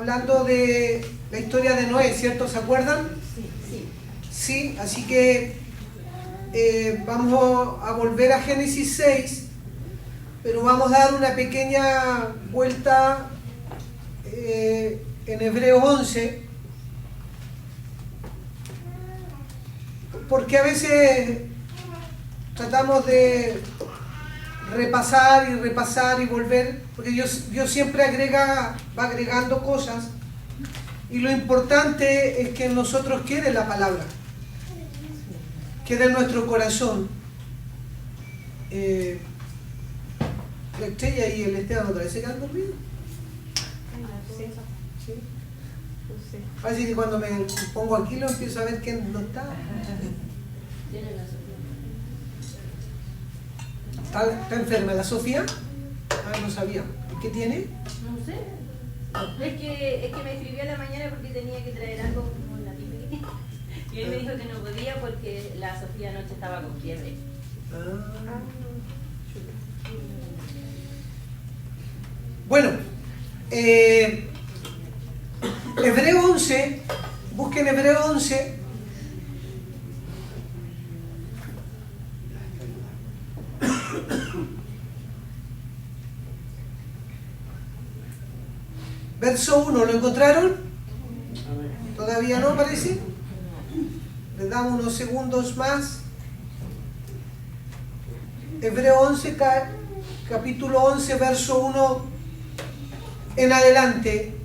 hablando de la historia de Noé, ¿cierto? ¿Se acuerdan? Sí, así que vamos a volver a Génesis 6, pero vamos a dar una pequeña vuelta en Hebreos 11, porque a veces tratamos de repasar y volver, porque Dios siempre va agregando cosas, y lo importante es que nosotros quede la palabra, quede en nuestro corazón. La Estrella y el Esteban otra vez se quedan dormidos. ¿Sí? Parece que cuando me pongo aquí lo empiezo a ver quién no está. ¿Está enferma la Sofía? Ah, no sabía. ¿Qué tiene? No sé. Es que me escribió a la mañana porque tenía que traer algo como la pipa que tiene. Y él me dijo que no podía porque la Sofía anoche estaba con fiebre. Bueno, Hebreo 11, busquen Hebreo 11. Verso 1, ¿lo encontraron? ¿Todavía no parece? Les damos unos segundos más. Hebreo 11, capítulo 11, verso 1 en adelante.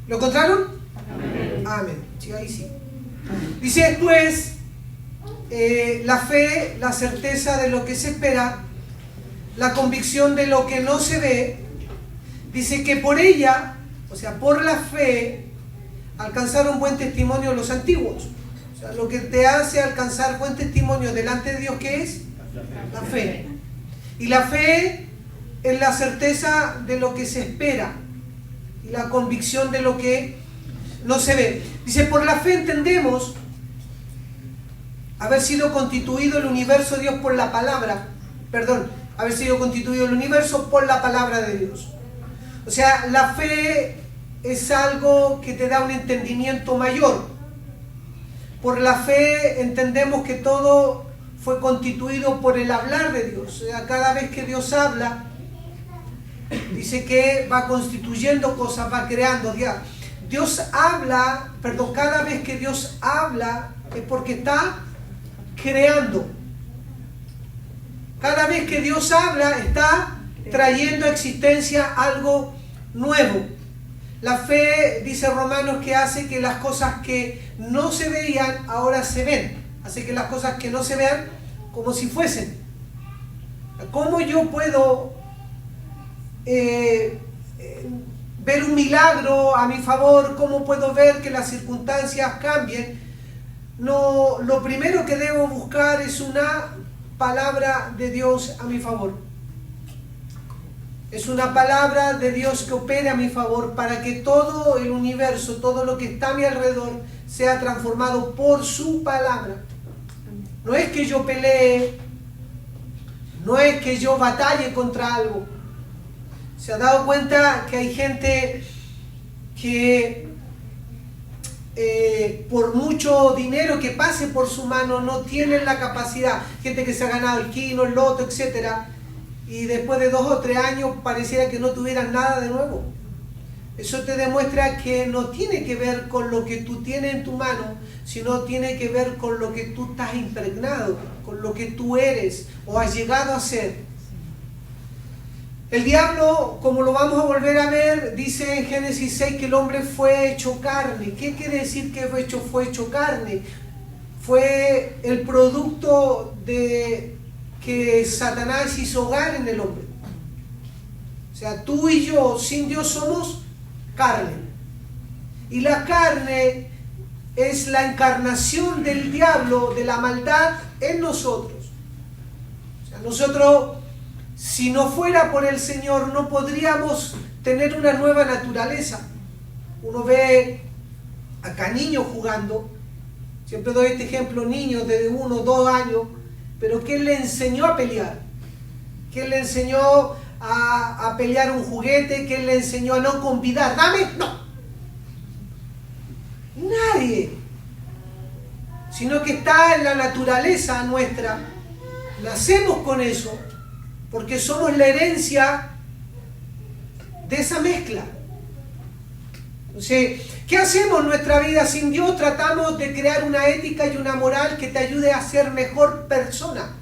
¿Lo encontraron? Amén. Sí, ahí sí. Dice, pues, la fe, la certeza de lo que se espera, la convicción de lo que no se ve. Dice que por ella, o sea, por la fe, alcanzaron buen testimonio los antiguos. O sea, lo que te hace alcanzar buen testimonio delante de Dios, ¿qué es? La fe. Y la fe es la certeza de lo que se espera y la convicción de lo que no se ve. Dice, por la fe entendemos haber sido constituido el universo de Dios por la palabra. Haber sido constituido el universo por la palabra de Dios. O sea, la fe es algo que te da un entendimiento mayor. Por la fe entendemos que todo fue constituido por el hablar de Dios. O sea, cada vez que Dios habla, dice que va constituyendo cosas, va creando. Dios habla, cada vez que Dios habla es porque está creando. Cada vez que Dios habla está trayendo a existencia algo nuevo. La fe, dice Romanos, que hace que las cosas que no se veían ahora se ven. Hace que las cosas que no se vean como si fuesen. ¿Cómo yo puedo ver un milagro a mi favor? ¿Cómo puedo ver que las circunstancias cambien? No, lo primero que debo buscar es una palabra de Dios a mi favor. Es una palabra de Dios que opere a mi favor para que todo el universo, todo lo que está a mi alrededor, sea transformado por su palabra. No es que yo pelee, no es que yo batalle contra algo. ¿Se ha dado cuenta que hay gente que por mucho dinero que pase por su mano no tienen la capacidad? Gente que se ha ganado el quino, el loto, etcétera, y después de 2 o 3 años pareciera que no tuvieran nada de nuevo. Eso te demuestra que no tiene que ver con lo que tú tienes en tu mano, sino tiene que ver con lo que tú estás impregnado, con lo que tú eres o has llegado a ser. El diablo, como lo vamos a volver a ver, dice en Génesis 6 que el hombre fue hecho carne. ¿Qué quiere decir que fue hecho carne? Fue el producto de que Satanás hizo hogar en el hombre. O sea, tú y yo sin Dios somos carne. Y la carne es la encarnación del diablo, de la maldad en nosotros. O sea, nosotros, si no fuera por el Señor, no podríamos tener una nueva naturaleza. Uno ve acá niños jugando. Siempre doy este ejemplo, niños de 1 o 2 años. Pero ¿quién le enseñó a pelear? ¿Quién le enseñó a pelear un juguete? ¿Quién le enseñó a no convidar? ¡Dame! ¡No! Nadie. Sino que está en la naturaleza nuestra. Nacemos con eso, porque somos la herencia de esa mezcla. Entonces, ¿qué hacemos en nuestra vida sin Dios? Tratamos de crear una ética y una moral que te ayude a ser mejor persona.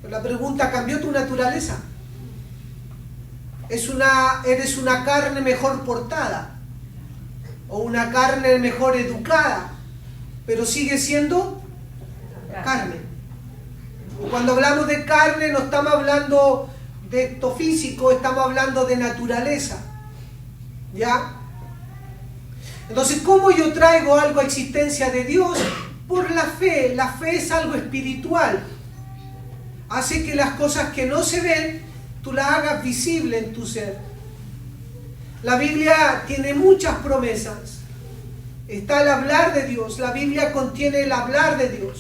Pero la pregunta, ¿cambió tu naturaleza? ¿Eres una carne mejor portada? ¿O una carne mejor educada? Pero sigue siendo carne. Cuando hablamos de carne no estamos hablando de esto físico, estamos hablando de naturaleza. ¿Ya? Entonces, ¿cómo yo traigo algo a existencia de Dios? Por la fe. La fe es algo espiritual. Hace que las cosas que no se ven, tú las hagas visibles en tu ser. La Biblia tiene muchas promesas. Está el hablar de Dios. La Biblia contiene el hablar de Dios.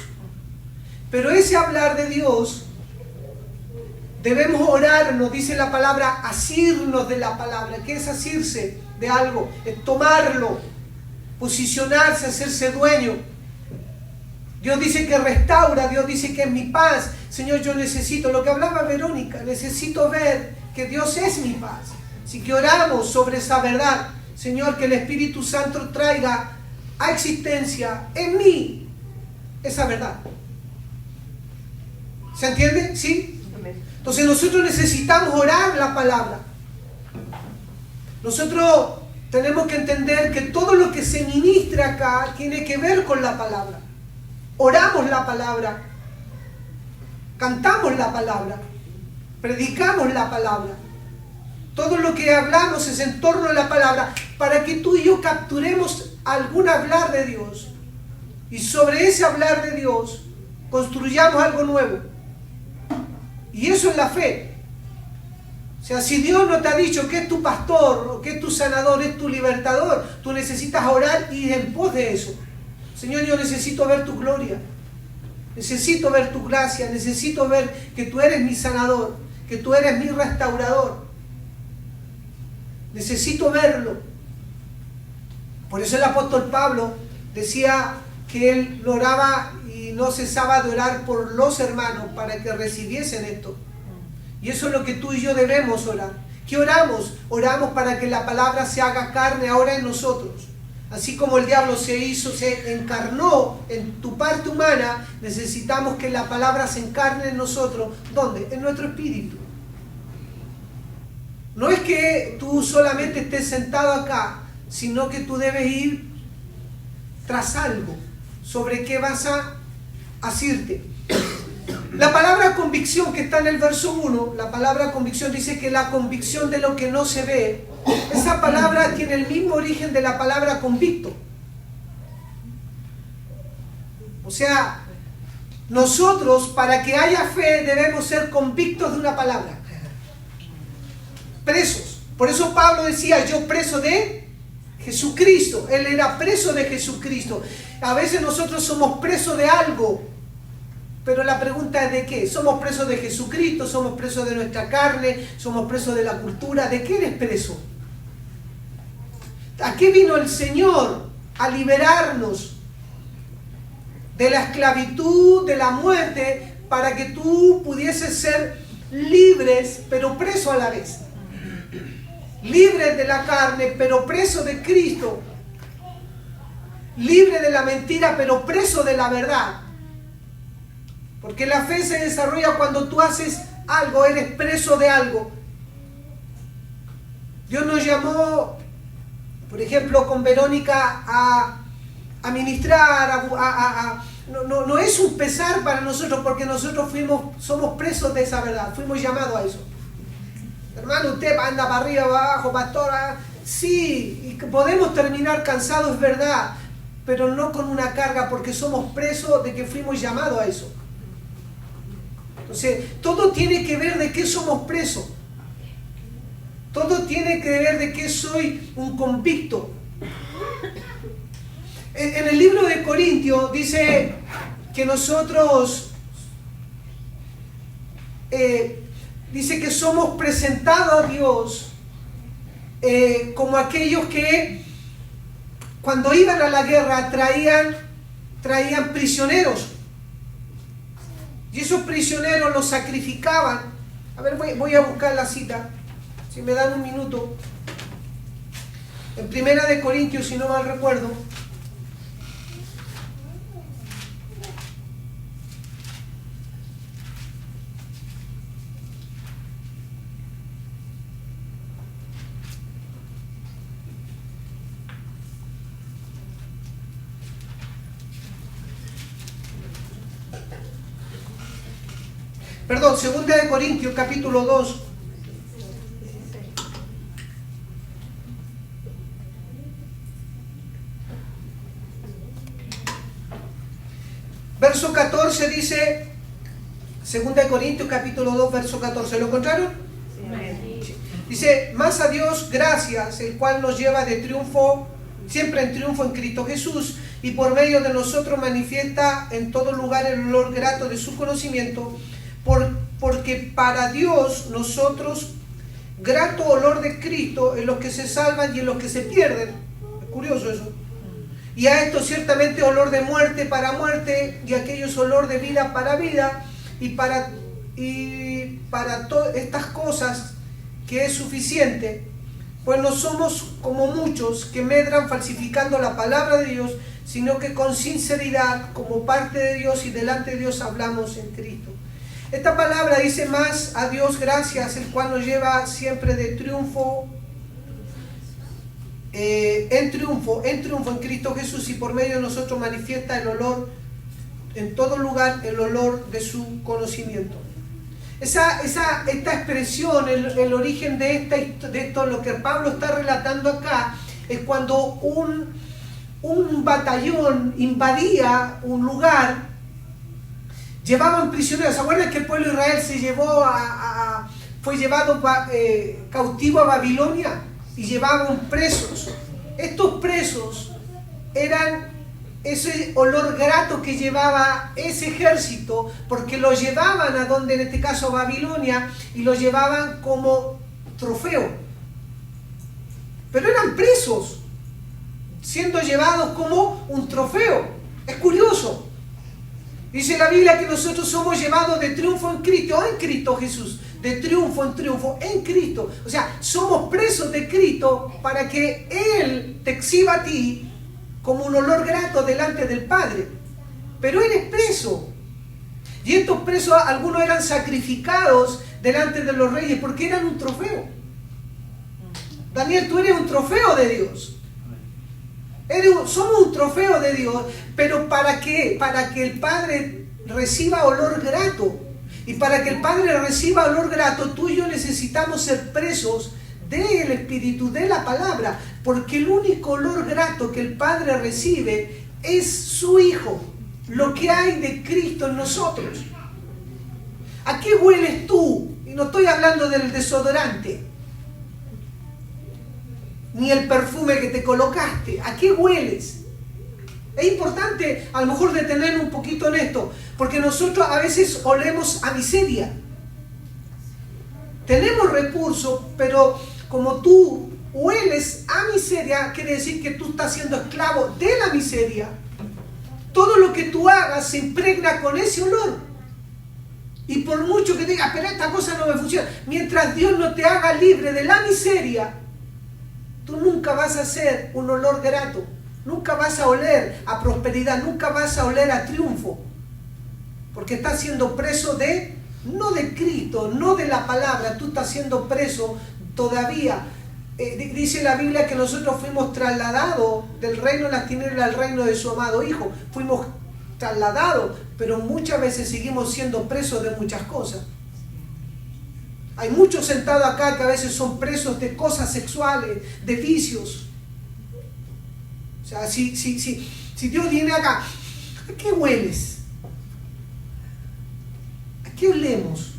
Pero ese hablar de Dios, debemos orar, nos dice la palabra, asirnos de la palabra. ¿Qué es asirse de algo? Es tomarlo, posicionarse, hacerse dueño. Dios dice que restaura, Dios dice que es mi paz. Señor, yo necesito, lo que hablaba Verónica, necesito ver que Dios es mi paz. Así que oramos sobre esa verdad. Señor, que el Espíritu Santo traiga a existencia en mí esa verdad. ¿Se entiende? ¿Sí? Entonces nosotros necesitamos orar la palabra. Nosotros tenemos que entender que todo lo que se ministra acá tiene que ver con la palabra. Oramos la palabra, cantamos la palabra, predicamos la palabra. Todo lo que hablamos es en torno a la palabra para que tú y yo capturemos algún hablar de Dios y sobre ese hablar de Dios construyamos algo nuevo. Y eso es la fe. O sea, si Dios no te ha dicho que es tu pastor, o que es tu sanador, es tu libertador, tú necesitas orar y ir en pos de eso. Señor, yo necesito ver tu gloria. Necesito ver tu gracia. Necesito ver que tú eres mi sanador, que tú eres mi restaurador. Necesito verlo. Por eso el apóstol Pablo decía que él oraba y no cesaba de orar por los hermanos para que recibiesen esto. Y eso es lo que tú y yo debemos orar. ¿Qué oramos? Oramos para que la palabra se haga carne ahora en nosotros. Así como el diablo se encarnó en tu parte humana, necesitamos que la palabra se encarne en nosotros. ¿Dónde? En nuestro espíritu. No es que tú solamente estés sentado acá, sino que tú debes ir tras algo sobre qué vas a asirte. La palabra convicción que está en el verso 1, la palabra convicción dice que la convicción de lo que no se ve, esa palabra tiene el mismo origen de la palabra convicto. O sea, nosotros para que haya fe debemos ser convictos de una palabra. Presos. Por eso Pablo decía, yo preso de Jesucristo. Él era preso de Jesucristo. A veces nosotros somos presos de algo. Pero la pregunta es ¿de qué? ¿Somos presos de Jesucristo? ¿Somos presos de nuestra carne? ¿Somos presos de la cultura? ¿De qué eres preso? ¿A qué vino el Señor? A liberarnos de la esclavitud, de la muerte, para que tú pudieses ser libres, pero preso a la vez. Libres de la carne, pero preso de Cristo. Libre de la mentira, pero preso de la verdad. Porque la fe se desarrolla cuando tú haces algo, eres preso de algo. Dios nos llamó, por ejemplo, con Verónica a ministrar, no es un pesar para nosotros, porque nosotros somos presos de esa verdad, fuimos llamados a eso. Hermano, usted anda para arriba, para abajo, pastora. Sí, y podemos terminar cansados, es verdad, pero no con una carga, porque somos presos de que fuimos llamados a eso. Entonces, todo tiene que ver de qué somos presos. Todo tiene que ver de qué soy un convicto. En el libro de Corintios dice que nosotros, dice que somos presentados a Dios como aquellos que cuando iban a la guerra traían prisioneros. Y esos prisioneros los sacrificaban. A ver, voy a buscar la cita, si me dan un minuto. En 1 Corintios, si no mal recuerdo. Perdón, 2 Corintios, capítulo 2. Verso 14 dice, 2 Corintios, capítulo 2, verso 14. ¿Lo encontraron? Sí. Dice, más a Dios gracias, el cual nos lleva de triunfo, siempre en triunfo en Cristo Jesús, y por medio de nosotros manifiesta en todo lugar el olor grato de su conocimiento, porque para Dios nosotros grato olor de Cristo en los que se salvan y en los que se pierden. Es curioso eso. Y a esto ciertamente olor de muerte para muerte, y aquellos olor de vida para vida, y para todas estas cosas que es suficiente, pues no somos como muchos que medran falsificando la palabra de Dios, sino que con sinceridad, como parte de Dios y delante de Dios, hablamos en Cristo. Esta palabra dice más a Dios gracias, el cual nos lleva siempre de triunfo, en triunfo en Cristo Jesús, y por medio de nosotros manifiesta el olor, en todo lugar, el olor de su conocimiento. Esta expresión, el origen de esto, lo que Pablo está relatando acá, es cuando un batallón invadía un lugar. Llevaban prisioneros. ¿Se acuerdan que el pueblo de Israel fue llevado cautivo a Babilonia? Y llevaban presos. Estos presos eran ese olor grato que llevaba ese ejército, porque lo llevaban a donde, en este caso, a Babilonia, y lo llevaban como trofeo. Pero eran presos, siendo llevados como un trofeo. Es curioso. Dice la Biblia que nosotros somos llevados de triunfo en Cristo, o en Cristo Jesús, de triunfo en Cristo. O sea, somos presos de Cristo para que Él te exhiba a ti como un olor grato delante del Padre. Pero eres preso. Y estos presos, algunos eran sacrificados delante de los reyes porque eran un trofeo. Daniel, tú eres un trofeo de Dios. Somos un trofeo de Dios, pero ¿para qué? Para que el Padre reciba olor grato. Y para que el Padre reciba olor grato, tú y yo necesitamos ser presos del Espíritu, de la palabra, porque el único olor grato que el Padre recibe es su Hijo, lo que hay de Cristo en nosotros. ¿A qué hueles tú? Y no estoy hablando del desodorante, ni el perfume que te colocaste. ¿A qué hueles? Es importante a lo mejor detener un poquito en esto, porque nosotros a veces olemos a miseria. Tenemos recursos, pero como tú hueles a miseria, quiere decir que tú estás siendo esclavo de la miseria. Todo lo que tú hagas se impregna con ese olor. Y por mucho que digas, pero esta cosa no me funciona, mientras Dios no te haga libre de la miseria, tú nunca vas a ser un olor grato, nunca vas a oler a prosperidad, nunca vas a oler a triunfo, porque estás siendo preso no de Cristo, no de la palabra, tú estás siendo preso todavía. Dice la Biblia que nosotros fuimos trasladados del reino de las tinieblas al reino de su amado Hijo, fuimos trasladados, pero muchas veces seguimos siendo presos de muchas cosas. Hay muchos sentados acá que a veces son presos de cosas sexuales, de vicios. O sea, si Dios viene acá, ¿a qué hueles? ¿A qué olemos?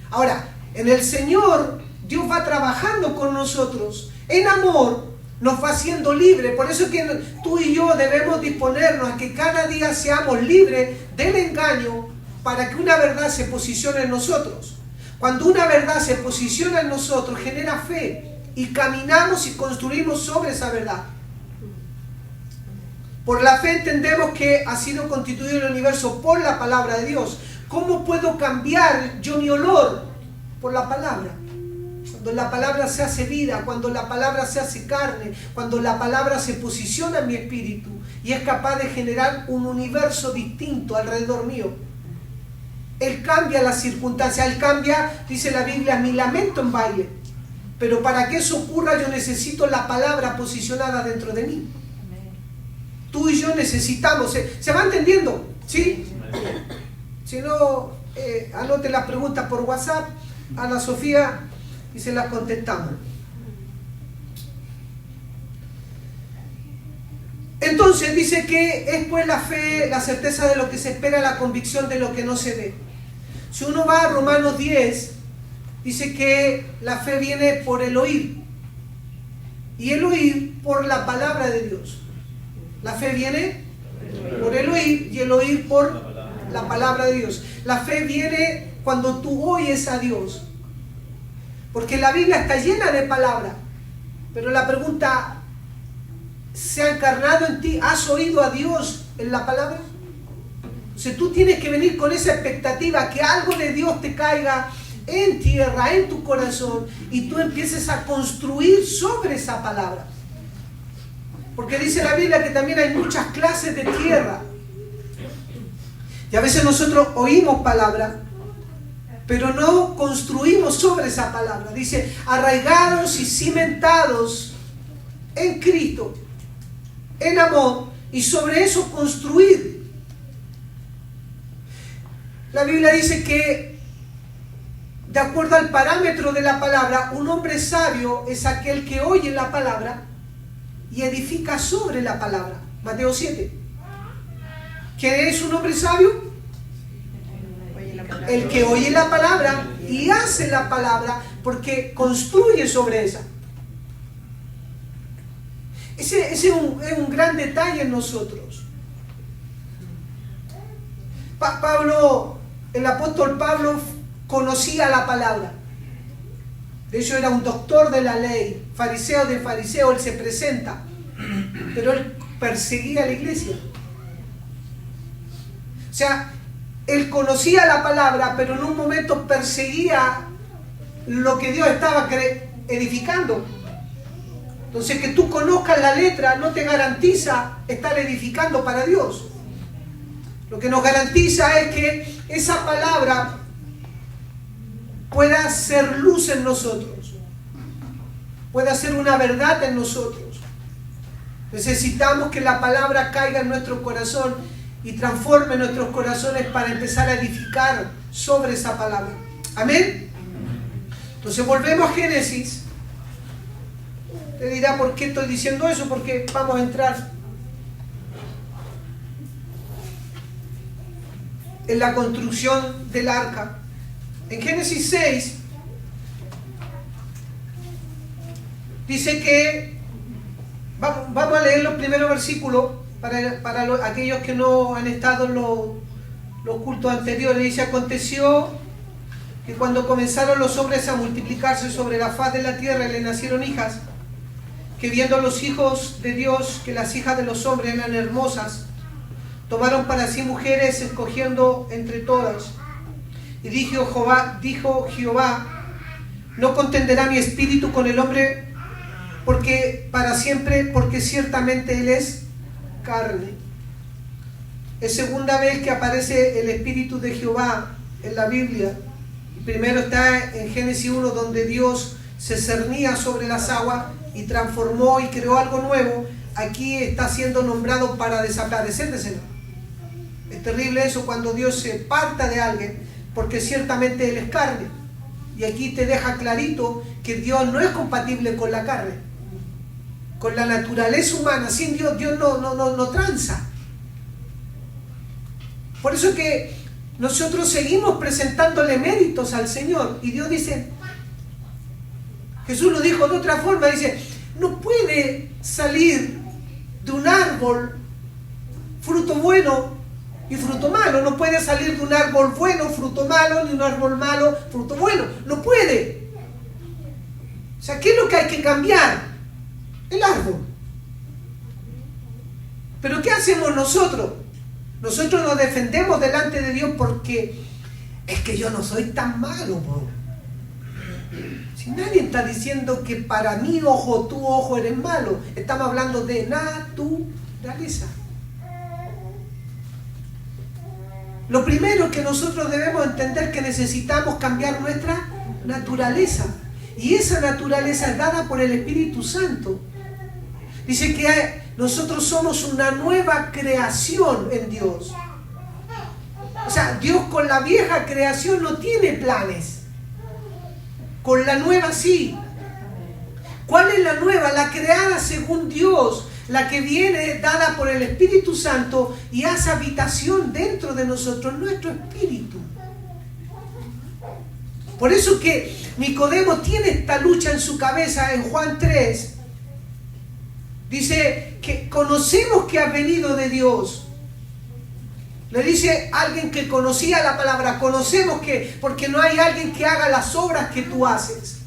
Ahora, en el Señor, Dios va trabajando con nosotros. En amor, nos va haciendo libres. Por eso es que tú y yo debemos disponernos a que cada día seamos libres del engaño, para que una verdad se posicione en nosotros. Cuando una verdad se posiciona en nosotros, genera fe. y caminamos y construimos sobre esa verdad. Por la fe entendemos que ha sido constituido el universo por la palabra de Dios. ¿Cómo puedo cambiar yo mi olor? Por la palabra. Cuando la palabra se hace vida, cuando la palabra se hace carne, cuando la palabra se posiciona en mi espíritu y es capaz de generar un universo distinto alrededor mío. Él cambia las circunstancias, Él cambia, dice la Biblia, mi lamento en baile. Pero para que eso ocurra yo necesito la palabra posicionada dentro de mí. Tú y yo necesitamos, ¿se va entendiendo? ¿Sí? Si no, anote las preguntas por WhatsApp a la Sofía y se las contestamos. Entonces dice que es pues la fe, la certeza de lo que se espera, la convicción de lo que no se ve. Si uno va a Romanos 10, dice que la fe viene por el oír. Y el oír por la palabra de Dios. La fe viene por el oír y el oír por la palabra de Dios. La fe viene cuando tú oyes a Dios. Porque la Biblia está llena de palabras. Pero la pregunta, ¿se ha encarnado en ti? ¿Has oído a Dios en la palabra? O sea, tú tienes que venir con esa expectativa que algo de Dios te caiga en tierra, en tu corazón, y tú empieces a construir sobre esa palabra. Porque dice la Biblia que también hay muchas clases de tierra. Y a veces nosotros oímos palabra, pero no construimos sobre esa palabra. Dice, arraigados y cimentados en Cristo, en amor, y sobre eso construir. La Biblia dice que, de acuerdo al parámetro de la palabra, un hombre sabio es aquel que oye la palabra y edifica sobre la palabra. Mateo 7. ¿Quién es un hombre sabio? El que oye la palabra y hace la palabra porque construye sobre esa. Ese es un gran detalle en nosotros. El apóstol Pablo conocía la palabra. De hecho era un doctor de la ley, fariseo de fariseo, él se presenta. Pero él perseguía a la iglesia. O sea, él conocía la palabra, pero en un momento perseguía lo que Dios estaba edificando. Entonces, que tú conozcas la letra no te garantiza estar edificando para Dios. Lo que nos garantiza es que esa palabra pueda ser luz en nosotros, pueda ser una verdad en nosotros. Necesitamos que la palabra caiga en nuestro corazón y transforme nuestros corazones para empezar a edificar sobre esa palabra. Amén. Entonces volvemos a Génesis. Te dirá por qué estoy diciendo eso, porque vamos a entrar en la construcción del arca. En Génesis 6 dice que, vamos a leer los primeros versículos para aquellos que no han estado en los cultos anteriores. Dice, aconteció que cuando comenzaron los hombres a multiplicarse sobre la faz de la tierra y le nacieron hijas, que viendo los hijos de Dios que las hijas de los hombres eran hermosas, tomaron para sí mujeres, escogiendo entre todas. Y dijo Jehová, no contenderá mi espíritu con el hombre porque para siempre, porque ciertamente él es carne. Es segunda vez que aparece el espíritu de Jehová en la Biblia. Primero está en Génesis 1, donde Dios se cernía sobre las aguas y transformó y creó algo nuevo. Aquí está siendo nombrado para desaparecer de escena. Es terrible eso, cuando Dios se aparta de alguien, porque ciertamente él es carne. Y aquí te deja clarito que Dios no es compatible con la carne, con la naturaleza humana. Sin Dios, Dios no tranza. Por eso es que nosotros seguimos presentándole méritos al Señor. Y Dios dice, Jesús lo dijo de otra forma, dice, no puede salir de un árbol fruto bueno y fruto malo. No puede salir de un árbol bueno fruto malo, ni un árbol malo fruto bueno. No puede. O sea, ¿qué es lo que hay que cambiar? El árbol. Pero ¿qué hacemos nosotros? Nosotros nos defendemos delante de Dios porque es que yo no soy tan malo, po. Si nadie está diciendo que para mi ojo, tu ojo eres malo, estamos hablando de naturaleza. Lo primero que nosotros debemos entender que necesitamos cambiar nuestra naturaleza. Y esa naturaleza es dada por el Espíritu Santo. Dice que nosotros somos una nueva creación en Dios. O sea, Dios con la vieja creación no tiene planes. Con la nueva sí. ¿Cuál es la nueva? La creada según Dios, la que viene dada por el Espíritu Santo y hace habitación dentro de nosotros, nuestro espíritu. Por eso que Nicodemo tiene esta lucha en su cabeza en Juan 3. Dice que conocemos que ha venido de Dios. Le dice alguien que conocía la palabra, conocemos que, porque no hay alguien que haga las obras que tú haces.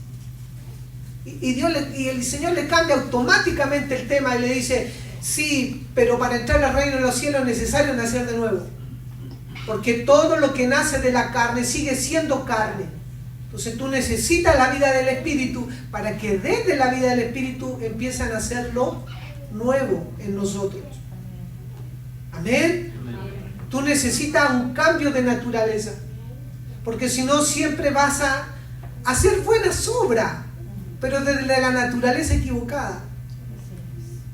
Y el Señor le cambia automáticamente el tema y le dice, sí, pero para entrar al reino de los cielos es necesario nacer de nuevo. Porque todo lo que nace de la carne sigue siendo carne. Entonces tú necesitas la vida del Espíritu para que desde la vida del Espíritu empiezan a hacer lo nuevo en nosotros. Amén. Tú necesitas un cambio de naturaleza, porque si no siempre vas a hacer buenas obras, pero desde la naturaleza equivocada.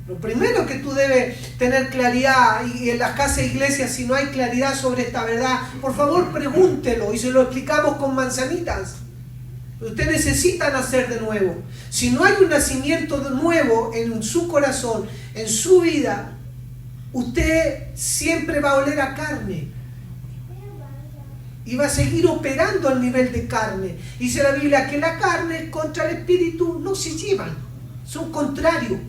Lo primero que tú debes tener claridad, y en las casas de iglesia si no hay claridad sobre esta verdad, por favor pregúntelo y se lo explicamos con manzanitas. Usted necesita nacer de nuevo. Si no hay un nacimiento de nuevo en su corazón, en su vida, usted siempre va a oler a carne y va a seguir operando al nivel de carne. Dice la Biblia que la carne contra el espíritu no se llevan, son contrarios,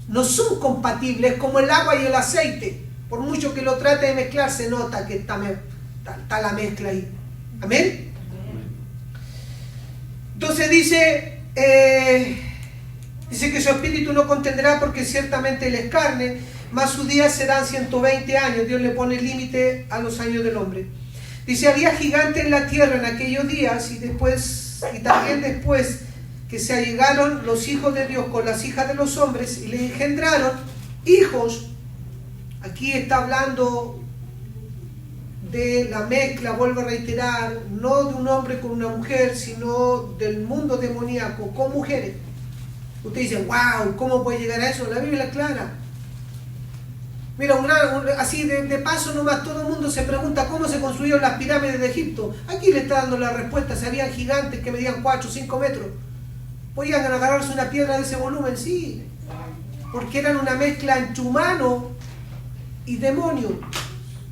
no son compatibles, como el agua y el aceite. Por mucho que lo trate de mezclar, se nota que está la mezcla ahí. Amén. Entonces dice que su espíritu no contenderá, porque ciertamente él es carne, mas sus días serán 120 años. Dios le pone límite a los años del hombre. Dice, había gigantes en la tierra en aquellos días, y también después que se allegaron los hijos de Dios con las hijas de los hombres y le engendraron hijos. Aquí está hablando de la mezcla, vuelvo a reiterar, no de un hombre con una mujer, sino del mundo demoníaco con mujeres. Usted dice, wow, ¿cómo puede llegar a eso? La Biblia es clara. Mira, así de paso nomás, todo el mundo se pregunta cómo se construyeron las pirámides de Egipto. Aquí le está dando la respuesta. Si habían gigantes que medían 4 o 5 metros, ¿podían agarrarse una piedra de ese volumen? Sí, porque eran una mezcla entre humano y demonio.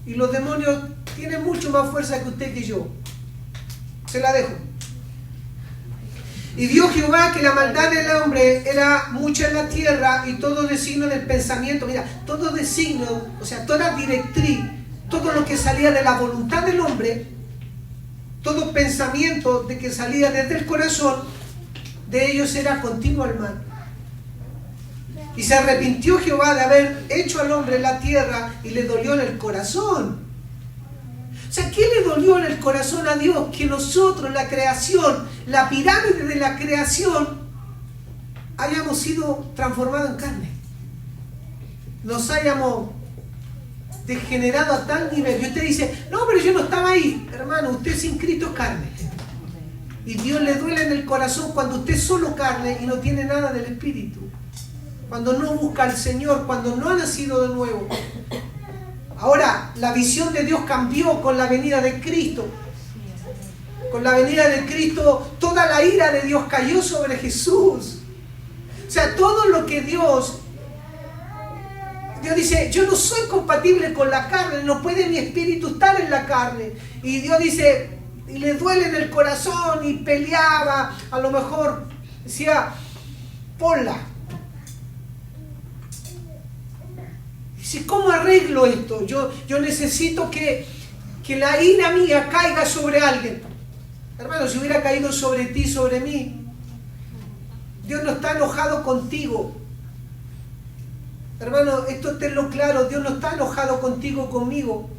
Y los demonios tienen mucho más fuerza que usted que yo. Se la dejo. Y vio Jehová que la maldad del hombre era mucha en la tierra, y todo designio del pensamiento, mira, todo designio, o sea, toda directriz, todo lo que salía de la voluntad del hombre, todo pensamiento de que salía desde el corazón, de ellos era continuo al mal. Y se arrepintió Jehová de haber hecho al hombre en la tierra, y le dolió en el corazón. O sea, ¿qué le dolió en el corazón a Dios? Que nosotros, la creación, la pirámide de la creación, hayamos sido transformados en carne. Nos hayamos degenerado a tal nivel. Y usted dice, no, pero yo no estaba ahí. Hermano, usted sin Cristo es carne. Y Dios le duele en el corazón cuando usted es solo carne y no tiene nada del Espíritu. Cuando no busca al Señor, cuando no ha nacido de nuevo. Ahora, la visión de Dios cambió con la venida de Cristo. Con la venida de Cristo, toda la ira de Dios cayó sobre Jesús. O sea, todo lo que Dios dice, yo no soy compatible con la carne, no puede mi espíritu estar en la carne. Y Dios dice, y le duele en el corazón, y peleaba, a lo mejor decía, ponla. Dice, ¿cómo arreglo esto? Yo necesito que la ira mía caiga sobre alguien. Hermano, si hubiera caído sobre ti, sobre mí, Dios no está enojado contigo. Hermano, esto tenlo claro, Dios no está enojado contigo, conmigo.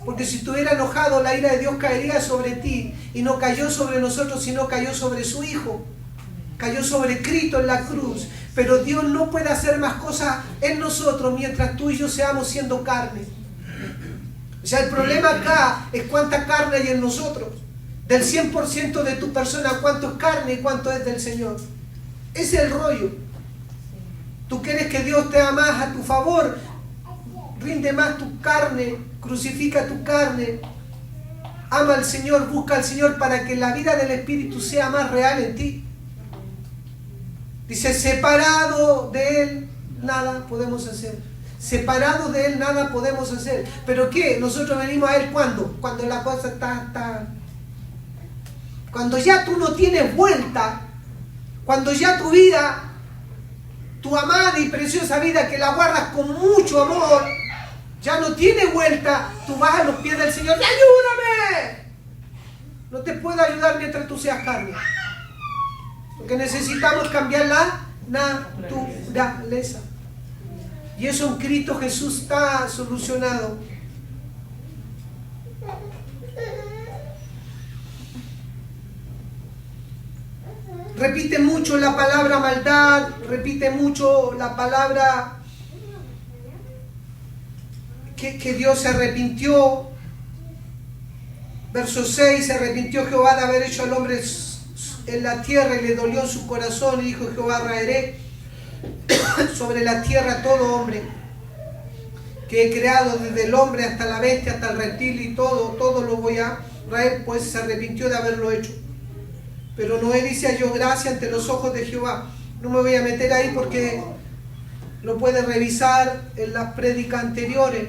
Porque si estuviera enojado, la ira de Dios caería sobre ti. Y no cayó sobre nosotros, sino cayó sobre su Hijo. Cayó sobre Cristo en la cruz. Pero Dios no puede hacer más cosas en nosotros mientras tú y yo seamos siendo carne. O sea, el problema acá es cuánta carne hay en nosotros. Del 100% de tu persona, cuánto es carne y cuánto es del Señor. Ese es el rollo. Tú quieres que Dios te haga más a tu favor. Rinde más tu carne, crucifica tu carne. Ama al Señor, busca al Señor para que la vida del Espíritu sea más real en ti. Dice, separado de Él, nada podemos hacer. Separado de Él, nada podemos hacer. ¿Pero qué? Nosotros venimos a Él, ¿cuándo? Cuando la cosa está... Cuando ya tú no tienes vuelta, cuando ya tu vida, tu amada y preciosa vida que la guardas con mucho amor, ya no tiene vuelta, tú vas a los pies del Señor y ¡ayúdame! No te puedo ayudar mientras tú seas carne. Porque necesitamos cambiar la naturaleza. Y eso en Cristo Jesús está solucionado. Repite mucho la palabra maldad, repite mucho la palabra que Dios se arrepintió. Verso 6, se arrepintió Jehová de haber hecho al hombre en la tierra y le dolió en su corazón y dijo Jehová, raeré sobre la tierra todo hombre que he creado, desde el hombre hasta la bestia, hasta el reptil y todo lo voy a raer, pues se arrepintió de haberlo hecho. Pero Noé dice, halló gracia ante los ojos de Jehová. No me voy a meter ahí porque lo puedes revisar en las prédicas anteriores.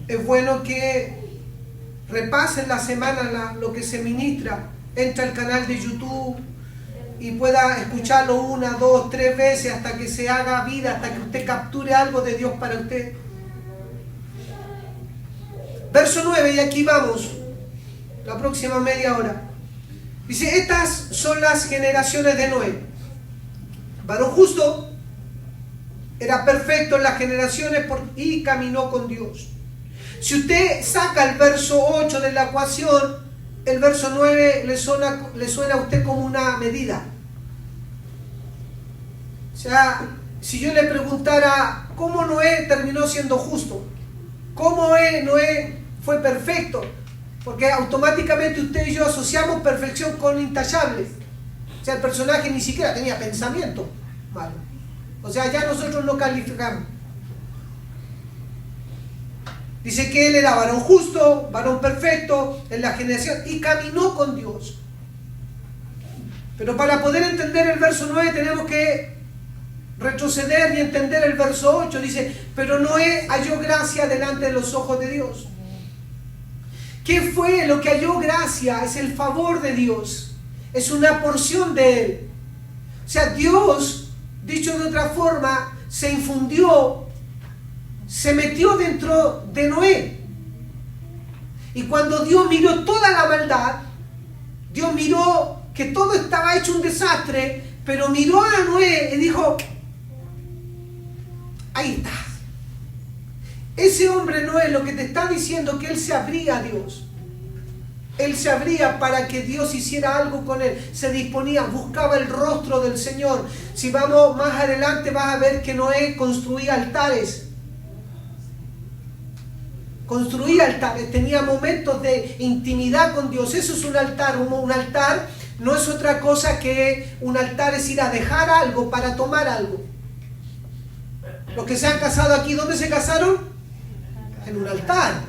Es bueno que repasen la semana lo que se ministra. Entra al canal de YouTube y pueda escucharlo 1, 2, 3 veces hasta que se haga vida, hasta que usted capture algo de Dios para usted. Verso 9, y aquí vamos, la próxima media hora. Dice, estas son las generaciones de Noé. Varón justo, era perfecto en las generaciones y caminó con Dios. Si usted saca el verso 8 de la ecuación, el verso 9 le suena a usted como una medida. O sea, si yo le preguntara cómo Noé terminó siendo justo, cómo Noé fue perfecto, porque automáticamente usted y yo asociamos perfección con intachable. O sea, el personaje ni siquiera tenía pensamiento malo. O sea, ya nosotros no calificamos. Dice que él era varón justo, varón perfecto en la generación y caminó con Dios. Pero para poder entender el verso 9 tenemos que retroceder y entender el verso 8. Dice, pero Noé halló gracia delante de los ojos de Dios. ¿Qué fue lo que halló gracia? Es el favor de Dios. Es una porción de Él. O sea, Dios, dicho de otra forma, se infundió, se metió dentro de Noé. Y cuando Dios miró toda la maldad, Dios miró que todo estaba hecho un desastre, pero miró a Noé y dijo, ahí está. Ese hombre Noé lo que te está diciendo que él se abría a Dios. Él se abría para que Dios hiciera algo con él. Se disponía, buscaba el rostro del Señor. Si vamos más adelante vas a ver que Noé construía altares. Construía altares, tenía momentos de intimidad con Dios. Eso es un altar. Un altar no es otra cosa que un altar es ir a dejar algo para tomar algo. Los que se han casado aquí, ¿dónde se casaron? En un altar.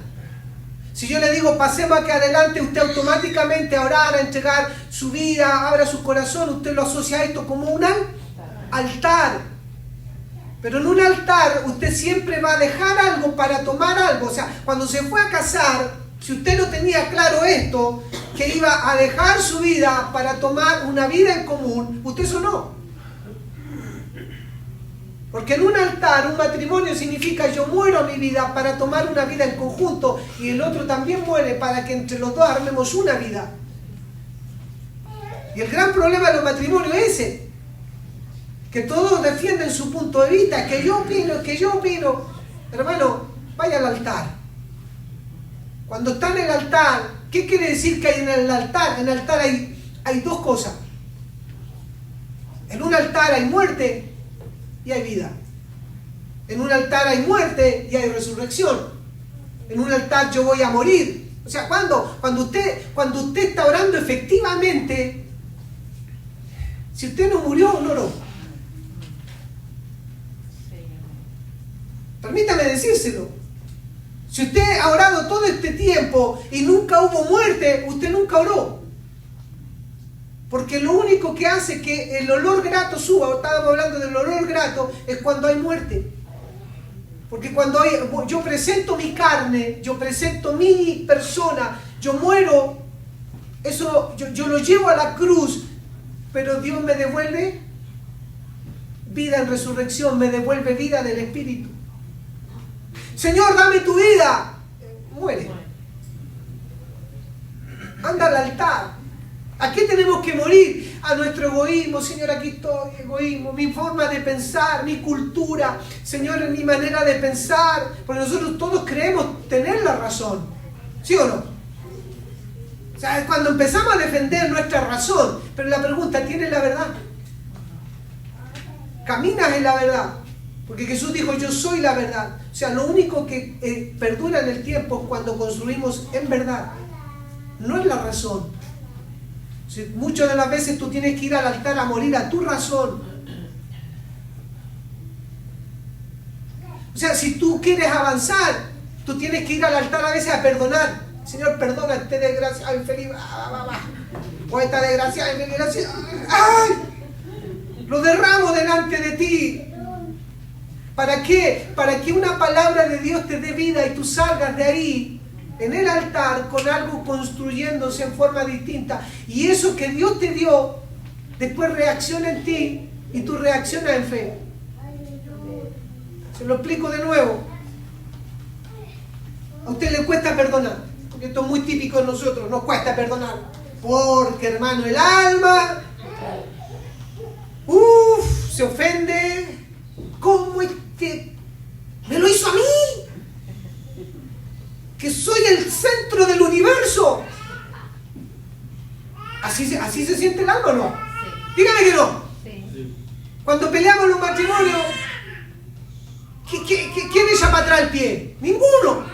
Si yo le digo pasemos aquí adelante, usted automáticamente a orar, a entregar su vida, abra su corazón, usted lo asocia a esto como un altar. Pero en un altar usted siempre va a dejar algo para tomar algo. O sea, cuando se fue a casar, si usted no tenía claro esto, que iba a dejar su vida para tomar una vida en común, usted eso no. Porque en un altar, un matrimonio significa yo muero a mi vida para tomar una vida en conjunto y el otro también muere para que entre los dos armemos una vida. Y el gran problema de los matrimonios es ese. que todos defienden su punto de vista, que yo opino. Hermano, vaya al altar. Cuando está en el altar, ¿qué quiere decir que hay en el altar? En el altar hay dos cosas. En un altar hay muerte y hay vida. En un altar hay muerte y hay resurrección. En un altar yo voy a morir. O sea, cuando usted está orando efectivamente, si usted no murió, no oró. Permítame decírselo. Si usted ha orado todo este tiempo y nunca hubo muerte, usted nunca oró. Porque lo único que hace que el olor grato suba, estábamos hablando del olor grato, es cuando hay muerte. Porque cuando yo presento mi carne, yo presento mi persona, yo muero, eso yo lo llevo a la cruz, pero Dios me devuelve vida en resurrección, me devuelve vida del Espíritu. Señor, dame tu vida. Muere. Anda al altar. ¿A qué tenemos que morir? A nuestro egoísmo. Señor, aquí estoy, egoísmo, mi forma de pensar, mi cultura, Señor, mi manera de pensar, porque nosotros todos creemos tener la razón, ¿sí o no? O sea, cuando empezamos a defender nuestra razón, pero la pregunta, ¿tienes la verdad? ¿Caminas en la verdad? Porque Jesús dijo, yo soy la verdad. O sea, lo único que perdura en el tiempo es cuando construimos en verdad, no en la razón. Muchas de las veces tú tienes que ir al altar a morir a tu razón. O sea, si tú quieres avanzar, tú tienes que ir al altar a veces a perdonar. Señor, perdona este desgraciado infeliz. O esta desgraciada infeliz. ¡Ay! Lo derramo delante de ti. ¿Para qué? Para que una palabra de Dios te dé vida y tú salgas de ahí en el altar con algo construyéndose en forma distinta, y eso que Dios te dio después reacciona en ti y tú reaccionas en fe. Se lo explico de nuevo. A usted le cuesta perdonar, porque esto es muy típico de nosotros, nos cuesta perdonar, porque hermano, el alma se ofende. ¿Cómo es que me lo hizo a mí? Que soy el centro del universo. ¿Así se siente el alma o no? Sí. Dígame que no. Sí. Cuando peleamos los matrimonios, ¿quién echa para atrás el pie? Ninguno.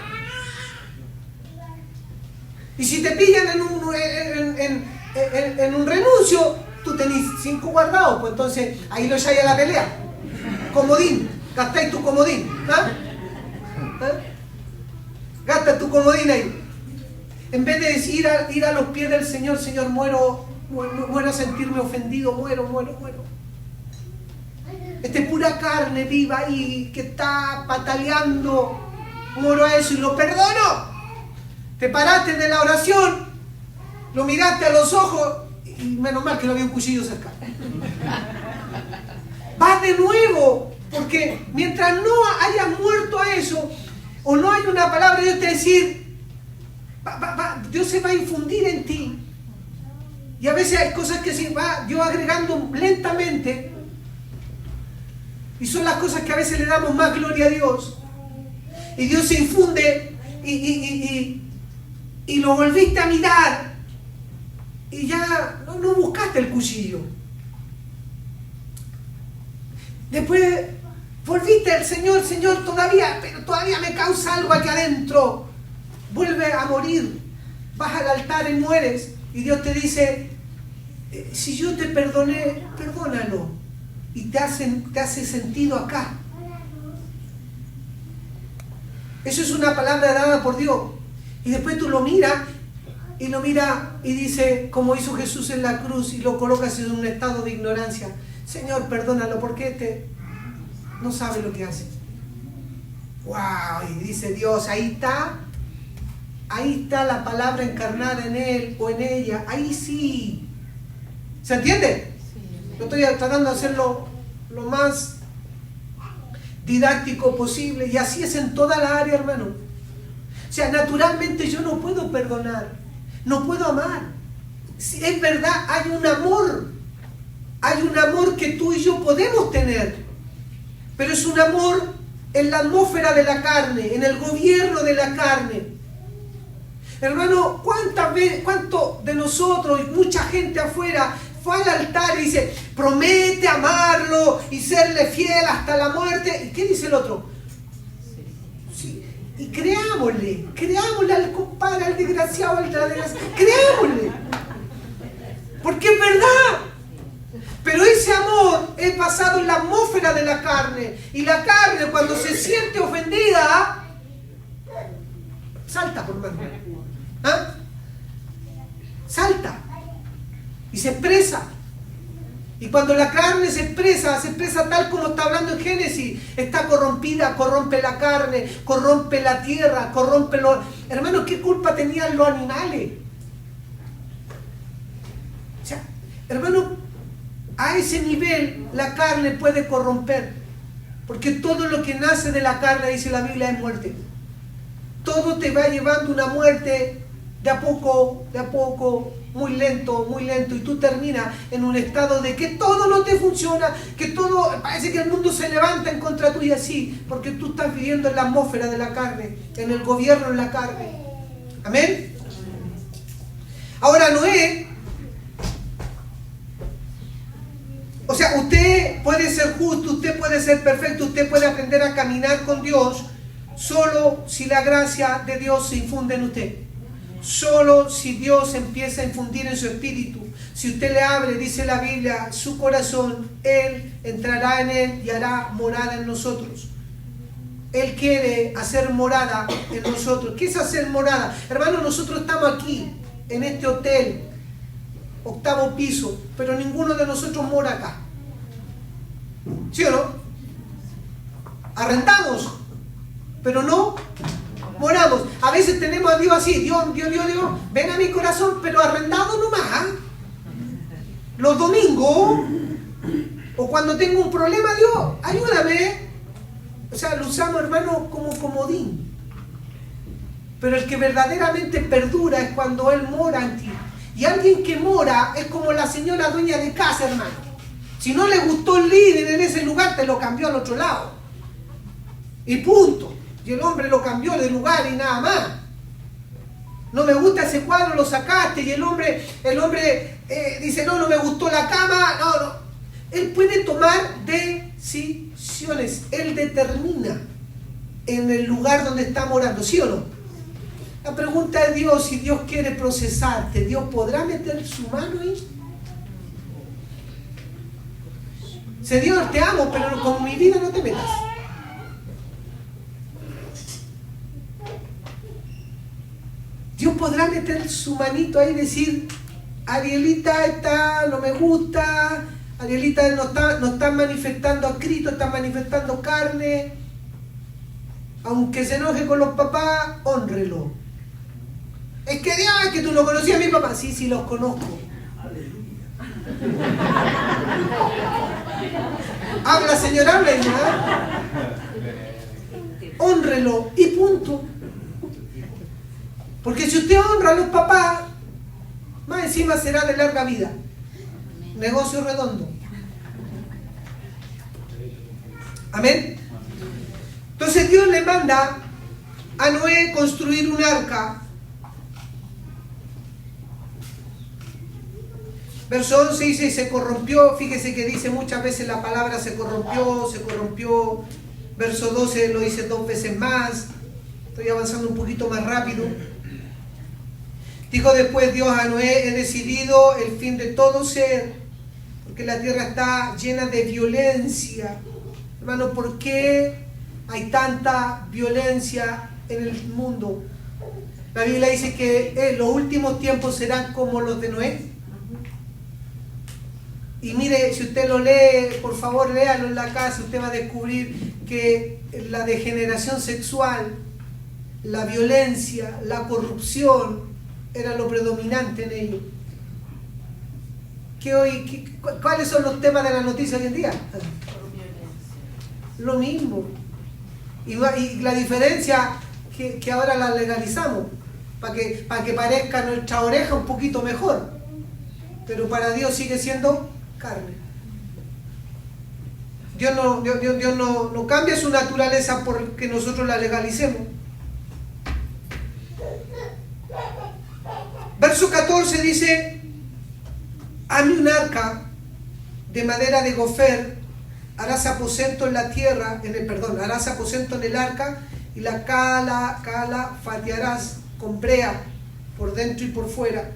Y si te pillan en un renuncio, tú tenés 5 guardados, pues entonces ahí lo echáis a la pelea. Comodín, gastáis tu comodín. ¿Ah? ¿Ah? Gasta tu comodín ahí. En vez de ir a los pies del Señor, Señor, muero a sentirme ofendido, muero. Esta es pura carne viva ahí que está pataleando. Muero a eso y lo perdono. Te paraste de la oración, lo miraste a los ojos y menos mal que no había un cuchillo cerca. Vas de nuevo, porque mientras no hayas muerto a eso, o no hay una palabra de Dios te decir, Dios se va a infundir en ti. Y a veces hay cosas que se va Dios agregando lentamente, y son las cosas que a veces le damos más gloria a Dios. Y Dios se infunde y lo volviste a mirar y ya no buscaste el cuchillo. Después volviste al Señor, pero todavía me causa algo aquí adentro. Vuelve a morir, vas al altar y mueres, y Dios te dice, si yo te perdoné, perdónalo, y te hace sentido acá. Eso es una palabra dada por Dios. Y después tú lo miras y dice, como hizo Jesús en la cruz, y lo colocas en un estado de ignorancia. Señor, perdónalo, porque no sabe lo que hace. ¡Wow! Y dice Dios, ahí está la palabra encarnada en él o en ella. Ahí sí. ¿Se entiende? Sí. Yo estoy tratando de hacerlo lo más didáctico posible, y así es en toda la área, hermano. O sea, naturalmente yo no puedo perdonar, no puedo amar. Si es verdad, hay un amor, hay un amor que tú y yo podemos tener, pero es un amor en la atmósfera de la carne, en el gobierno de la carne. Hermano, ¿cuánto de nosotros y mucha gente afuera fue al altar y dice, promete amarlo y serle fiel hasta la muerte? ¿Y qué dice el otro? Sí. Y creámosle al compadre, al desgraciado, al desgraciado, creámosle. Porque es verdad. Pero ese amor es basado en la atmósfera de la carne. Y la carne, cuando se siente ofendida, salta, por mano. ¿Ah? Salta. Y se expresa. Y cuando la carne se expresa tal como está hablando en Génesis. Está corrompida, corrompe la carne, corrompe la tierra, corrompe los... Hermanos, ¿qué culpa tenían los animales? O sea, hermano, a ese nivel la carne puede corromper. Porque todo lo que nace de la carne, dice la Biblia, es muerte. Todo te va llevando una muerte de a poco, muy lento, y tú terminas en un estado de que todo no te funciona, que todo, parece que el mundo se levanta en contra tuya así, porque tú estás viviendo en la atmósfera de la carne, en el gobierno de la carne. Amén. Ahora Noé, o sea, usted puede ser justo, usted puede ser perfecto, usted puede aprender a caminar con Dios, solo si la gracia de Dios se infunde en usted. Solo si Dios empieza a infundir en su espíritu. Si usted le abre, dice la Biblia, su corazón, Él entrará en él y hará morada en nosotros. Él quiere hacer morada en nosotros. ¿Qué es hacer morada? Hermano, nosotros estamos aquí, en este hotel, 8º piso, pero ninguno de nosotros mora acá. ¿Sí o no? Arrendamos, pero no moramos. A veces tenemos a Dios así, Dios, ven a mi corazón, pero arrendado nomás. Los domingos, o cuando tengo un problema, Dios, ayúdame. O sea, lo usamos, hermano, como comodín. Pero el que verdaderamente perdura es cuando Él mora en ti. Y alguien que mora es como la señora dueña de casa, hermano. Si no le gustó el líder en ese lugar, te lo cambió al otro lado. Y punto. Y el hombre lo cambió de lugar y nada más. No me gusta ese cuadro, lo sacaste. Y el hombre dice, no me gustó la cama. No. Él puede tomar decisiones. Él determina en el lugar donde está morando, ¿sí o no? La pregunta es Dios, si Dios quiere procesarte, ¿Dios podrá meter su mano ahí? Señor, te amo, pero con mi vida no te metas. Dios podrá meter su manito ahí y decir, Arielita no me gusta, Arielita no está manifestando a Cristo, está manifestando carne. Aunque se enoje con los papás, hónrelo. Es que Dios, es que tú no conocías a mi papá. Sí, los conozco. Habla, Señor, habla, ¿no? Hónrelo y punto. Porque si usted honra a los papás, más encima será de larga vida. Negocio redondo. Amén. Entonces Dios le manda a Noé construir un arca. Verso 11 dice, y se corrompió. Fíjese que dice muchas veces la palabra se corrompió. Verso 12 lo dice 2 veces más. Estoy avanzando un poquito más rápido. Dijo después Dios a Noé, he decidido el fin de todo ser, porque la tierra está llena de violencia. Hermano, ¿por qué hay tanta violencia en el mundo? La Biblia dice que los últimos tiempos serán como los de Noé. Y mire, si usted lo lee, por favor léalo en la casa, usted va a descubrir que la degeneración sexual, la violencia, la corrupción era lo predominante en ello. ¿Cuáles son los temas de la noticia hoy en día? Lo mismo. Y la diferencia que ahora la legalizamos para que parezca nuestra oreja un poquito mejor, pero para Dios sigue siendo carne. Dios no cambia su naturaleza porque nosotros la legalicemos. Verso 14 dice: hazme un arca de madera de gofer, harás aposento en la tierra, harás aposento en el arca, y la calafatearás con brea por dentro y por fuera.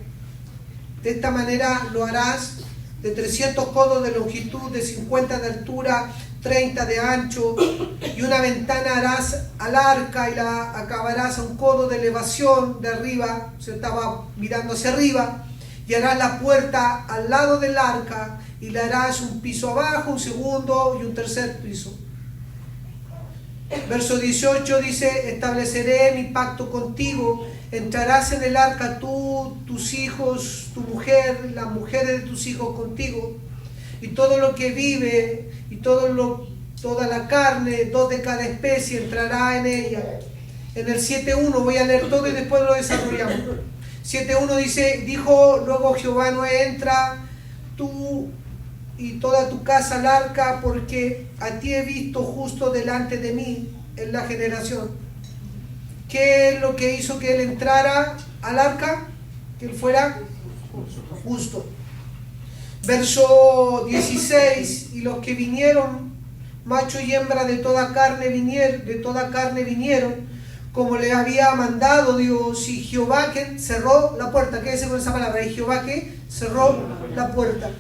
De esta manera lo harás de 300 codos de longitud, de 50 de altura, 30 de ancho, y una ventana harás al arca y la acabarás a un codo de elevación de arriba, se estaba mirando hacia arriba, y harás la puerta al lado del arca, y le harás un piso abajo, un segundo y un tercer piso. Verso 18 dice: estableceré mi pacto contigo, entrarás en el arca tú, tus hijos, tu mujer, las mujeres de tus hijos contigo, y todo lo que vive, y toda la carne, 2 de cada especie, entrará en ella. En el 7.1 voy a leer todo y después lo desarrollamos. 7.1 dice: dijo luego Jehová a Noé: entra tú y toda tu casa al arca, porque a ti he visto justo delante de mí en la generación. ¿Qué es lo que hizo que él entrara al arca? Que él fuera justo. Verso 16: y los que vinieron, macho y hembra de toda carne vinieron, como le había mandado Dios, y Jehová que cerró la puerta. Quédese con esa palabra: y Jehová que cerró la puerta.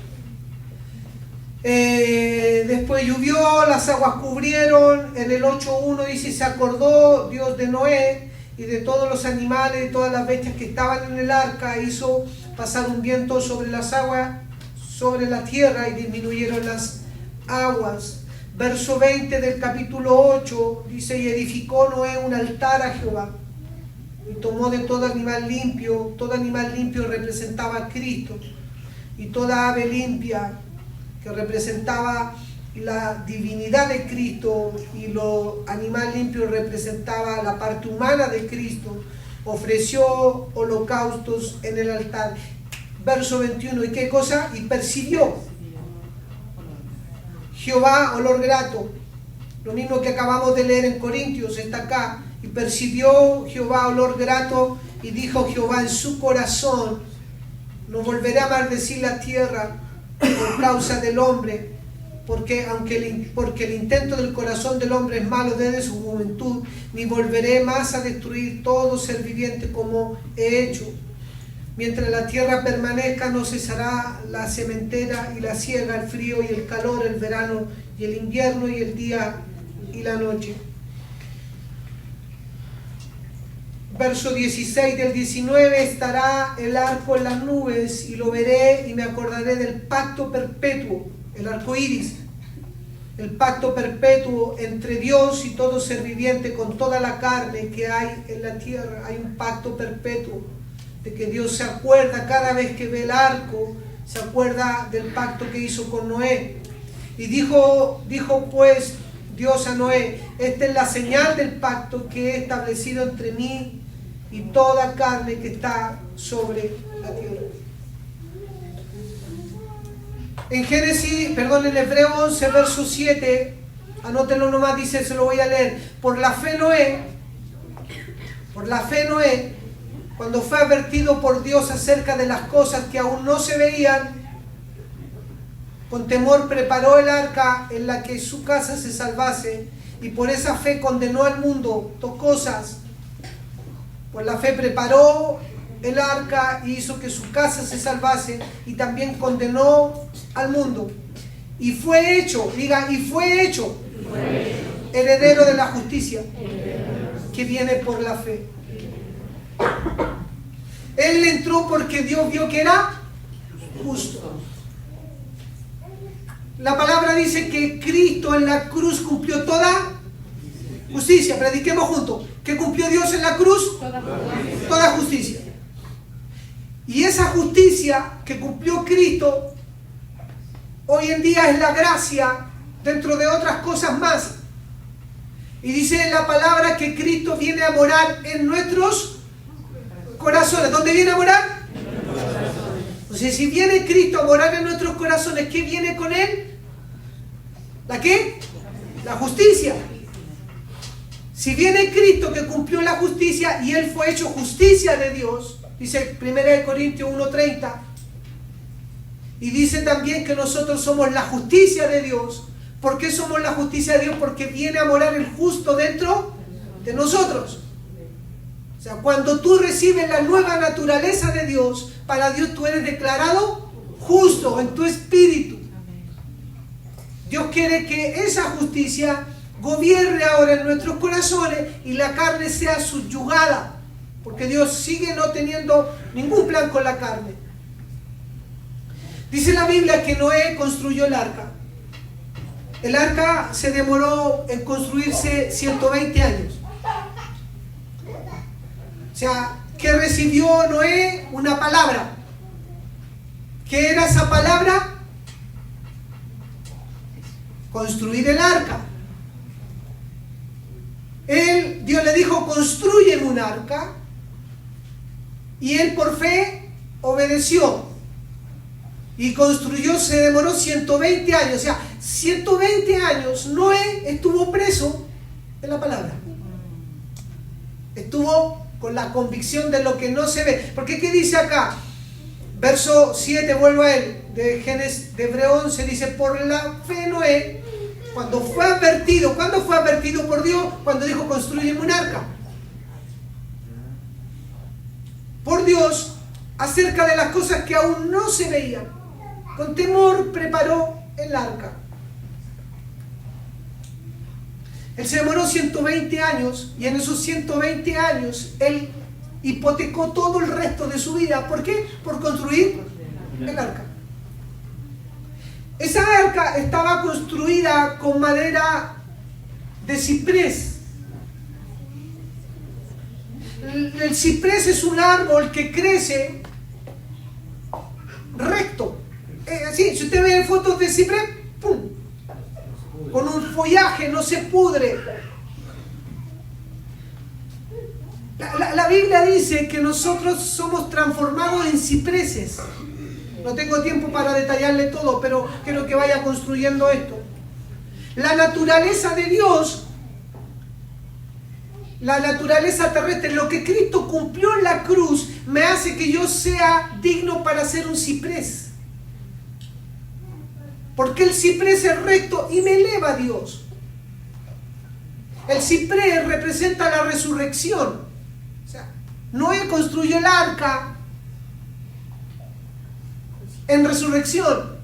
Después llovió, las aguas cubrieron. En el 8.1 dice: se acordó Dios de Noé y de todos los animales, de todas las bestias que estaban en el arca, hizo pasar un viento sobre las aguas, sobre la tierra, y disminuyeron las aguas. Verso 20 del capítulo 8 dice: y edificó Noé un altar a Jehová, y tomó de todo animal limpio representaba a Cristo, y toda ave limpia, que representaba la divinidad de Cristo, y lo animal limpio representaba la parte humana de Cristo, ofreció holocaustos en el altar. Verso 21, ¿y qué cosa? Y percibió Jehová olor grato, lo mismo que acabamos de leer en Corintios, está acá. Y percibió Jehová olor grato, y dijo Jehová en su corazón: no volveré a maldecir la tierra por causa del hombre, porque el intento del corazón del hombre es malo desde su juventud, ni volveré más a destruir todo ser viviente como he hecho. Mientras la tierra permanezca, no cesará la sementera y la siega, el frío y el calor, el verano y el invierno, y el día y la noche. Verso 16 del 19: estará el arco en las nubes, y lo veré y me acordaré del pacto perpetuo, el arco iris, el pacto perpetuo entre Dios y todo ser viviente, con toda la carne que hay en la tierra. Hay un pacto perpetuo de que Dios se acuerda cada vez que ve el arco, se acuerda del pacto que hizo con Noé. Y dijo pues Dios a Noé: esta es la señal del pacto que he establecido entre mí y toda carne que está sobre la tierra. En Hebreo 11, verso 7, anótenlo nomás, dice, se lo voy a leer. Por la fe Noé, cuando fue advertido por Dios acerca de las cosas que aún no se veían, con temor preparó el arca en la que su casa se salvase, y por esa fe condenó al mundo. Dos cosas: por la fe preparó el arca y hizo que su casa se salvase, y también condenó al mundo. Y fue hecho, diga, y fue hecho heredero de la justicia que viene por la fe. Él entró porque Dios vio que era justo. La palabra dice que Cristo en la cruz cumplió toda justicia. Prediquemos juntos: ¿qué cumplió Dios en la cruz? Toda justicia. Y esa justicia que cumplió Cristo hoy en día es la gracia, dentro de otras cosas más. Y dice la palabra que Cristo viene a morar en nuestros corazones. ¿Dónde viene a morar? Entonces, si viene Cristo a morar en nuestros corazones, ¿qué viene con Él? ¿La qué? La justicia. Si viene Cristo que cumplió la justicia y Él fue hecho justicia de Dios, dice 1 Corintios 1:30, y dice también que nosotros somos la justicia de Dios. ¿Por qué somos la justicia de Dios? Porque viene a morar el justo dentro de nosotros. O sea, cuando tú recibes la nueva naturaleza de Dios, para Dios tú eres declarado justo en tu espíritu. Dios quiere que esa justicia gobierne ahora en nuestros corazones y la carne sea subyugada, porque Dios sigue no teniendo ningún plan con la carne. Dice la Biblia que Noé construyó el arca. El arca se demoró en construirse 120 años. O sea, ¿qué recibió Noé? Una palabra. ¿Qué era esa palabra? Construir el arca. Dios le dijo, construyen un arca, y él por fe obedeció y construyó. Se demoró 120 años, o sea, 120 años Noé estuvo preso en la palabra, estuvo con la convicción de lo que no se ve. Porque ¿qué dice acá? Verso 7, vuelvo a él, de Hebreo 11, dice, por la fe Noé, cuando fue advertido, ¿cuándo fue advertido por Dios? Cuando dijo, construyen un arca. Por Dios, acerca de las cosas que aún no se veían. Con temor preparó el arca. Él se demoró 120 años, y en esos 120 años, él hipotecó todo el resto de su vida. ¿Por qué? Por construir el arca. Esa arca estaba construida con madera de ciprés. El ciprés es un árbol que crece recto. Así, si usted ve fotos de ciprés, ¡pum!, con un follaje, no se pudre. La Biblia dice que nosotros somos transformados en cipreses. No tengo tiempo para detallarle todo, pero quiero que vaya construyendo esto. La naturaleza de Dios, la naturaleza terrestre, lo que Cristo cumplió en la cruz, me hace que yo sea digno para ser un ciprés. Porque el ciprés es recto y me eleva a Dios. El ciprés representa la resurrección. O sea, Noé construyó el arca en resurrección.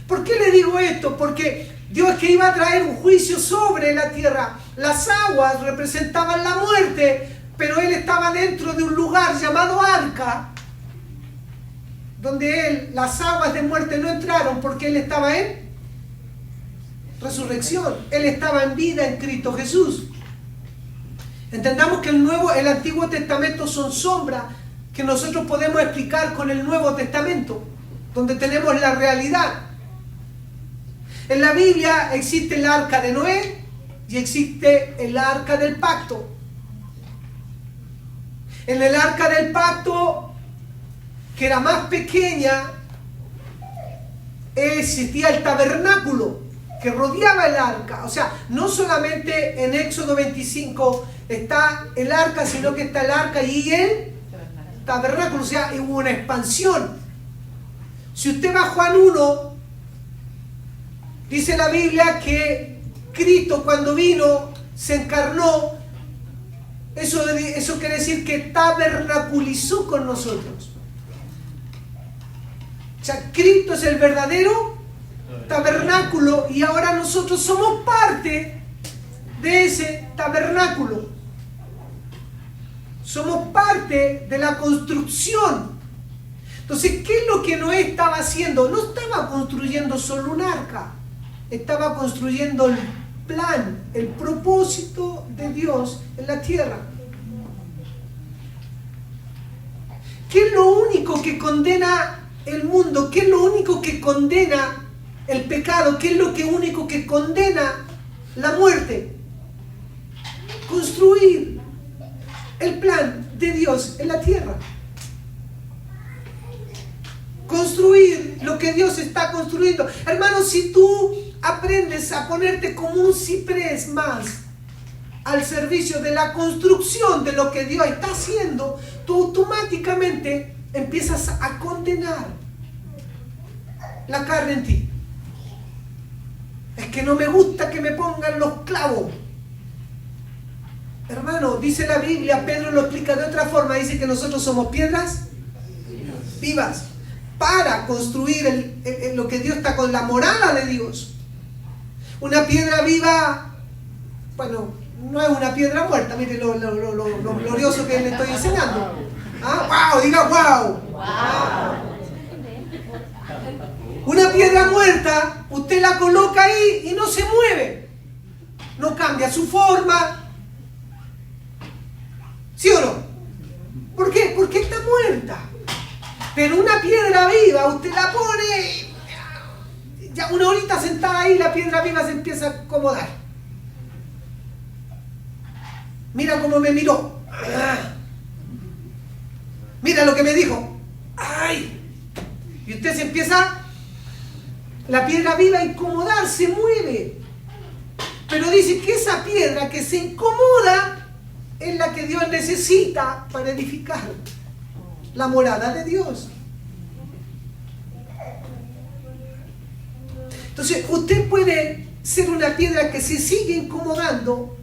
¿Por qué le digo esto? Porque Dios, que iba a traer un juicio sobre la tierra. Las aguas representaban la muerte, pero Él estaba dentro de un lugar llamado arca, donde las aguas de muerte no entraron, porque Él estaba en resurrección. Él estaba en vida en Cristo Jesús. Entendamos que el Antiguo Testamento son sombras que nosotros podemos explicar con el Nuevo Testamento, donde tenemos la realidad. En la Biblia existe el arca de Noé y existe el arca del pacto. En el arca del pacto, que era más pequeña, existía el tabernáculo que rodeaba el arca. O sea, no solamente en Éxodo 25 está el arca, sino que está el arca y el tabernáculo. O sea, hubo una expansión. Si usted va a Juan 1, dice la Biblia que Cristo, cuando vino, se encarnó. Eso quiere decir que tabernaculizó con nosotros. O sea, Cristo es el verdadero tabernáculo y ahora nosotros somos parte de ese tabernáculo. Somos parte de la construcción. Entonces, ¿qué es lo que Noé estaba haciendo? No estaba construyendo solo un arca, estaba construyendo el plan, el propósito de Dios en la tierra. ¿Qué es lo único que condena el mundo? ¿Qué es lo único que condena el pecado? ¿Qué es lo único que condena la muerte? Construir el plan de Dios en la tierra. Construir lo que Dios está construyendo. Hermanos, si tú aprendes a ponerte como un ciprés más al servicio de la construcción de lo que Dios está haciendo, tú automáticamente empiezas a condenar la carne en ti. Es que no me gusta que me pongan los clavos. Hermano, dice la Biblia, Pedro lo explica de otra forma, dice que nosotros somos piedras vivas para construir lo que Dios está con la morada de Dios. Una piedra viva, bueno, no es una piedra muerta, mire lo glorioso que le estoy enseñando. ¿Ah? ¡Wow! Diga wow. Una piedra muerta, usted la coloca ahí y no se mueve. No cambia su forma. ¿Sí o no? ¿Por qué? Porque está muerta. Pero una piedra viva, usted la pone, ya una horita sentada ahí, la piedra viva se empieza a acomodar. Mira cómo me miró. Mira lo que me dijo. ¡Ay! Y usted se empieza, la piedra viva, a incomodar, se mueve. Pero dice que esa piedra que se incomoda es la que Dios necesita para edificar la morada de Dios. Entonces, usted puede ser una piedra que se sigue incomodando.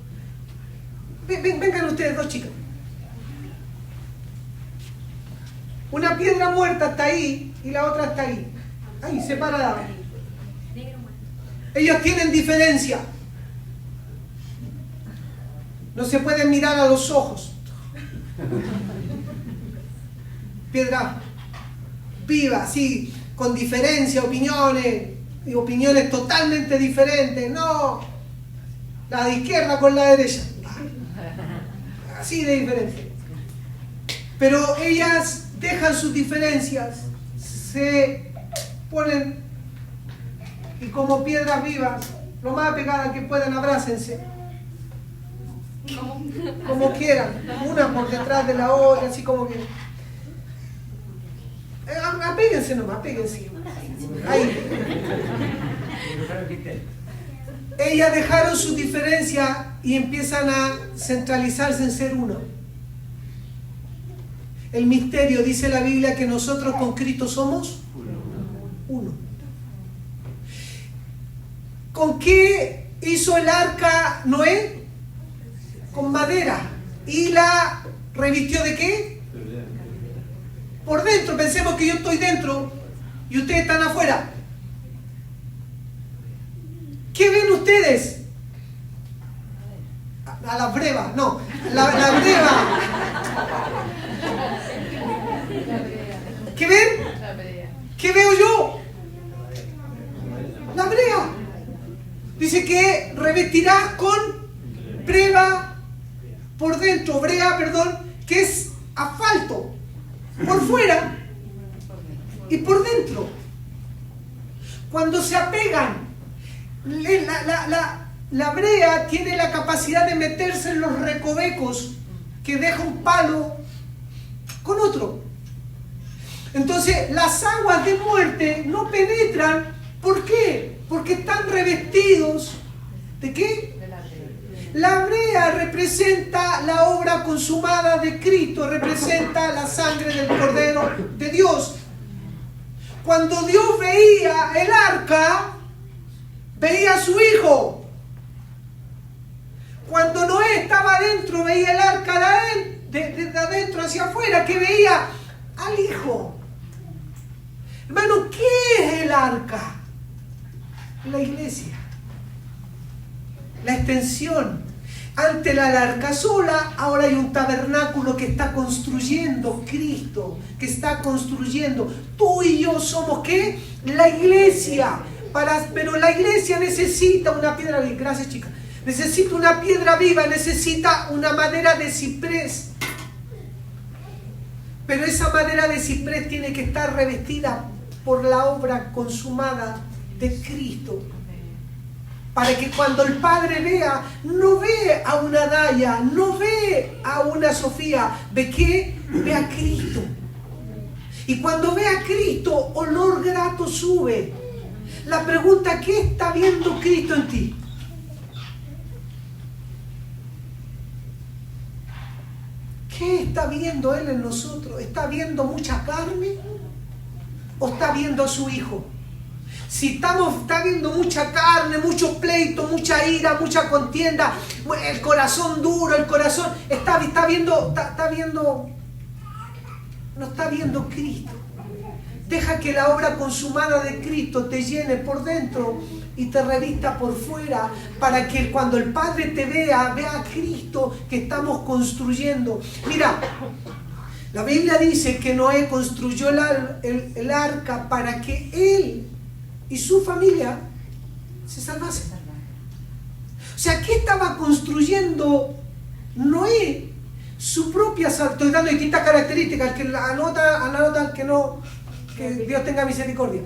Vengan ustedes dos, chicas. Una piedra muerta está ahí y la otra está ahí. Ahí, separada. Ellos tienen diferencia. No se pueden mirar a los ojos. Piedra viva, así, con diferencia, opiniones, y opiniones totalmente diferentes. No, la de izquierda con la derecha. Así de diferente. Pero ellas dejan sus diferencias, se ponen y como piedras vivas, lo más pegadas que puedan, abrácense. Como quieran, una por detrás de la otra, así como que. Apéguense nomás, apéguense. Ahí. Ellas dejaron su diferencia y empiezan a centralizarse en ser uno. El misterio, dice la Biblia, que nosotros con Cristo somos uno. ¿Con qué hizo el arca Noé? Con madera. ¿Y la revistió de qué? Por dentro. Pensemos que yo estoy dentro y ustedes están afuera. ¿Qué ven ustedes? A la breva, no. La breva. ¿Qué ven? ¿Qué veo yo? La brea. Dice que revestirás con brea por dentro, que es asfalto, por fuera y por dentro. Cuando se apegan, la brea tiene la capacidad de meterse en los recovecos que deja un palo con otro. Entonces las aguas de muerte no penetran. ¿Por qué? Porque están revestidos ¿de qué? La brea representa la obra consumada de Cristo, representa la sangre del Cordero de Dios. Cuando Dios veía el arca, veía a su hijo. Cuando Noé estaba adentro, veía el arca de adentro hacia afuera, que veía al hijo. Hermano, ¿qué es el arca? La iglesia. La extensión. Ante la arca sola, ahora hay un tabernáculo que está construyendo Cristo, que está construyendo. Tú y yo somos, ¿qué? La iglesia. Pero la iglesia necesita una piedra viva. Gracias, chicas. Necesita una piedra viva, necesita una madera de ciprés. Pero esa madera de ciprés tiene que estar revestida por la obra consumada de Cristo. Para que cuando el Padre vea, no ve a una Daya, no ve a una Sofía, ¿ve qué? Ve a Cristo. Y cuando ve a Cristo, olor grato sube. La pregunta, ¿qué está viendo Cristo en ti? ¿Qué está viendo Él en nosotros? ¿Está viendo mucha carne o está viendo a su Hijo? Si está viendo mucha carne, mucho pleito, mucha ira, mucha contienda, el corazón duro, el corazón está viendo, no está viendo Cristo. Deja que la obra consumada de Cristo te llene por dentro y te revista por fuera, para que cuando el Padre te vea a Cristo que estamos construyendo. Mira, la Biblia dice que Noé construyó el arca para que él y su familia se salvasen. O sea, ¿qué estaba construyendo Noé? Su propia salvación. Estoy dando distintas características. El que anota, el que no, que Dios tenga misericordia.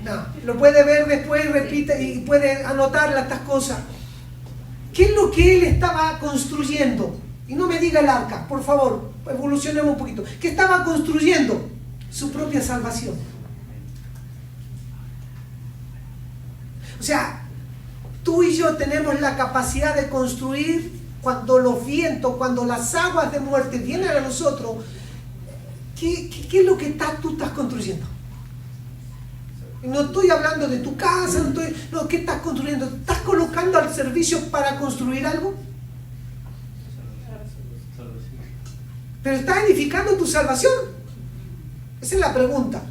No, lo puede ver después, repite y puede anotar estas cosas. ¿Qué es lo que él estaba construyendo? Y no me diga el arca, por favor, evolucionemos un poquito. ¿Qué estaba construyendo? Su propia salvación. O sea, tú y yo tenemos la capacidad de construir cuando los vientos, cuando las aguas de muerte vienen a nosotros. ¿Qué es lo que tú estás construyendo? No estoy hablando de tu casa, ¿qué estás construyendo? ¿Estás colocando al servicio para construir algo? Pero estás edificando tu salvación. Esa es la pregunta.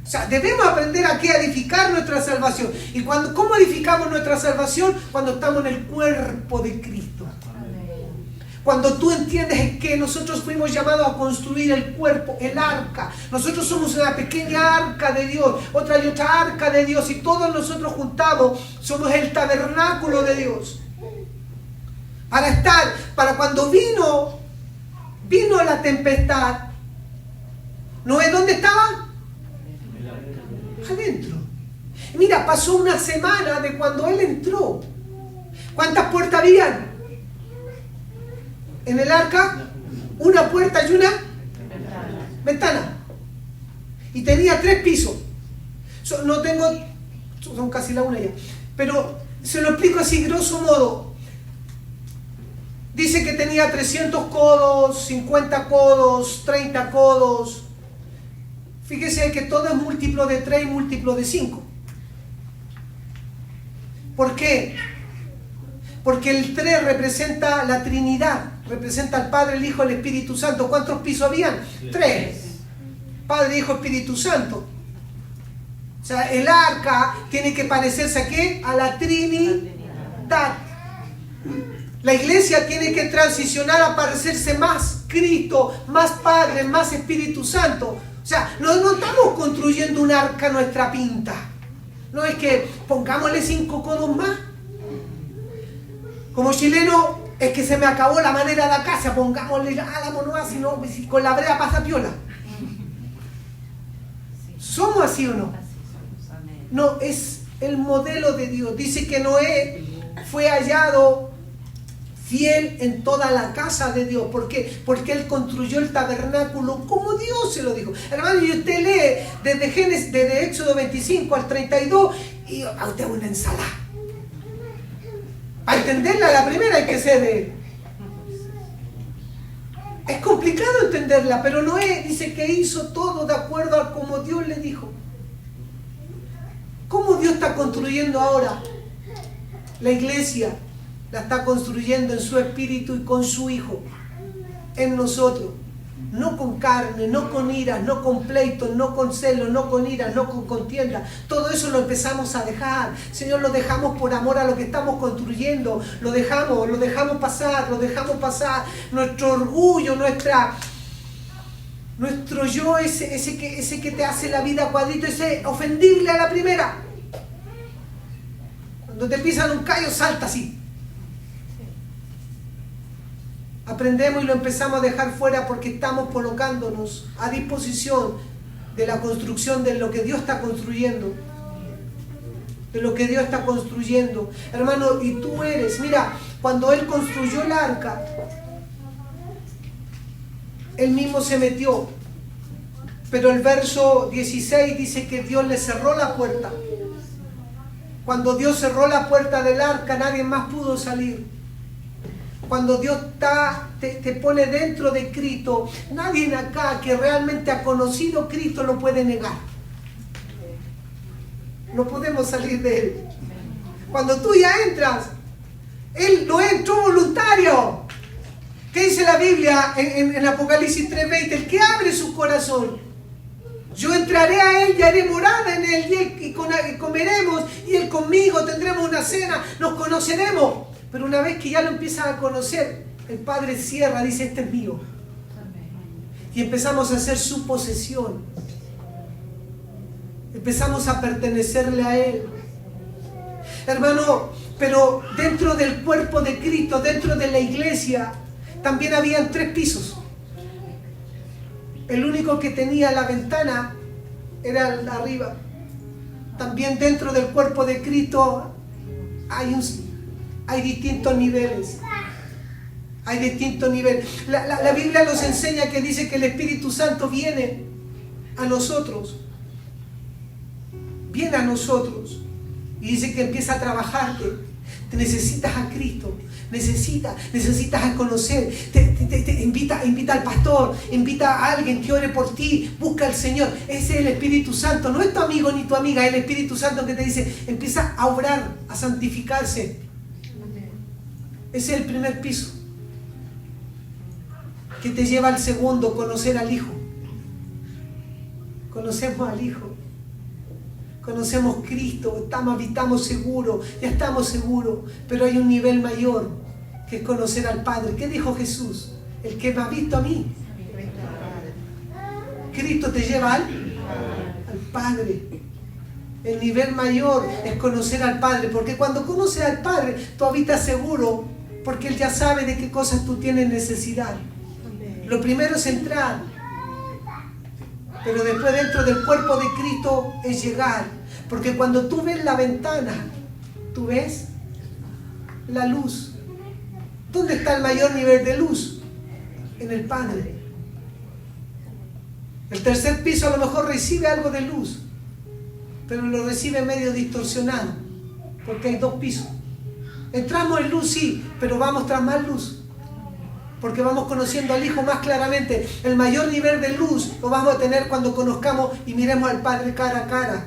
O sea, debemos aprender a edificar nuestra salvación. ¿Y cómo edificamos nuestra salvación? Cuando estamos en el cuerpo de Cristo. Cuando tú entiendes que nosotros fuimos llamados a construir el cuerpo, el arca. Nosotros somos una pequeña arca de Dios, otra y otra arca de Dios, y todos nosotros juntados somos el tabernáculo de Dios. Para cuando vino la tempestad, ¿Noé dónde estaba? Adentro. Mira, pasó una semana de cuando él entró. ¿Cuántas puertas habían en el arca? Una puerta y una ventana. Y tenía 3 pisos. Son casi la una ya. Pero se lo explico así, grosso modo. Dice que tenía 300 codos, 50 codos, 30 codos. Fíjese que todo es múltiplo de 3 y múltiplo de 5. ¿Por qué? Porque el 3 representa la Trinidad, representa al Padre, el Hijo, el Espíritu Santo. ¿Cuántos pisos habían? 3. Padre, Hijo, Espíritu Santo. O sea, el arca tiene que parecerse ¿a qué? A la Trinidad. La iglesia tiene que transicionar a parecerse más Cristo, más Padre, más Espíritu Santo. O sea, no estamos construyendo un arca a nuestra pinta. No es que pongámosle 5 codos más. Como chileno, es que se me acabó la manera de acá, pongámosle álamo así, no, si con la brea pasa piola. ¿Somos así o no? No, es el modelo de Dios. Dice que Noé fue hallado fiel en toda la casa de Dios. ¿Por qué? Porque él construyó el tabernáculo como Dios se lo dijo. Hermano, y usted lee desde Éxodo 25 al 32 y a usted una ensalada. Para entenderla la primera hay que ser es complicado entenderla, pero Noé dice que hizo todo de acuerdo a como Dios le dijo. ¿Cómo Dios está construyendo ahora? La iglesia la está construyendo en su espíritu y con su Hijo, en nosotros. No con carne, no con iras, no con pleitos, no con celos, no con iras, no con contienda. Todo eso lo empezamos a dejar. Señor, lo dejamos por amor a lo que estamos construyendo. Lo dejamos pasar. Nuestro orgullo, nuestro yo, ese que te hace la vida cuadrito, ese ofendible a la primera. Cuando te pisan un callo, salta así. Aprendemos y lo empezamos a dejar fuera porque estamos colocándonos a disposición de la construcción de lo que Dios está construyendo. De lo que Dios está construyendo. Hermano, y tú mira, cuando Él construyó el arca, Él mismo se metió Pero el verso 16 dice que Dios le cerró la puerta. Cuando Dios cerró la puerta del arca, nadie más pudo salir. Cuando Dios te pone dentro de Cristo, nadie acá que realmente ha conocido a Cristo lo puede negar. No podemos salir de Él. Cuando tú ya entras, Él no entró voluntario. ¿Qué dice la Biblia en Apocalipsis 3:20? El que abre su corazón, yo entraré a Él y haré morada en Él y comeremos y Él conmigo, tendremos una cena, nos conoceremos. Pero una vez que ya lo empiezas a conocer, el Padre cierra, dice, este es mío. Y empezamos a hacer su posesión. Empezamos a pertenecerle a Él. Hermano, pero dentro del cuerpo de Cristo, dentro de la iglesia, también habían 3 pisos. El único que tenía la ventana era el de arriba. También dentro del cuerpo de Cristo hay distintos niveles. Hay distintos niveles. La Biblia nos enseña que dice que el Espíritu Santo viene a nosotros. Viene a nosotros. Y dice que empieza a trabajarte. Te necesitas a Cristo. Necesitas a conocer. Te invita al pastor. Invita a alguien que ore por ti. Busca al Señor. Ese es el Espíritu Santo. No es tu amigo ni tu amiga. Es el Espíritu Santo que te dice, empieza a obrar, a santificarse. Ese es el primer piso. Que te lleva al segundo, conocer al Hijo. Conocemos al Hijo. Conocemos Cristo, habitamos seguros, ya estamos seguros, pero hay un nivel mayor que es conocer al Padre. ¿Qué dijo Jesús? El que me ha visto a mí. Cristo te lleva al Padre. El nivel mayor es conocer al Padre, porque cuando conoces al Padre, tú habitas seguro, porque Él ya sabe de qué cosas tú tienes necesidad. Lo primero es entrar, pero después dentro del cuerpo de Cristo es llegar, porque cuando tú ves la ventana, tú ves la luz. ¿Dónde está el mayor nivel de luz? En el Padre. El tercer piso a lo mejor recibe algo de luz, pero lo recibe medio distorsionado, porque hay 2 pisos. Entramos en luz, sí, pero vamos tras más luz, porque vamos conociendo al Hijo más claramente. El mayor nivel de luz lo vamos a tener cuando conozcamos y miremos al Padre cara a cara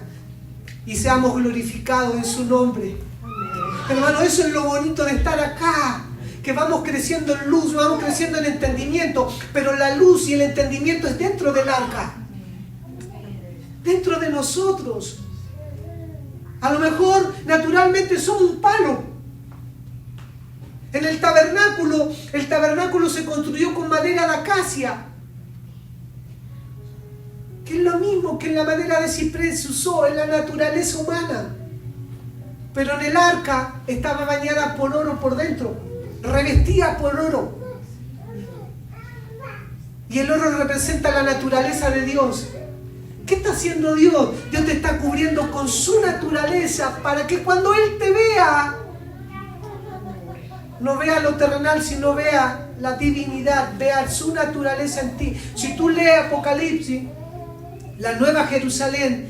y seamos glorificados en su nombre. Hermano, eso es lo bonito de estar acá, que vamos creciendo en luz, vamos creciendo en entendimiento, pero la luz y el entendimiento es dentro del arca, dentro de nosotros. A lo mejor naturalmente somos un palo. En el tabernáculo se construyó con madera de acacia, que es lo mismo que en la madera de ciprés se usó en la naturaleza humana. Pero en el arca estaba bañada por oro por dentro, revestida por oro. Y el oro representa la naturaleza de Dios. ¿Qué está haciendo Dios? Dios te está cubriendo con su naturaleza para que cuando Él te vea, no vea lo terrenal, sino vea la divinidad, vea su naturaleza en ti. Si tú lees Apocalipsis, la Nueva Jerusalén,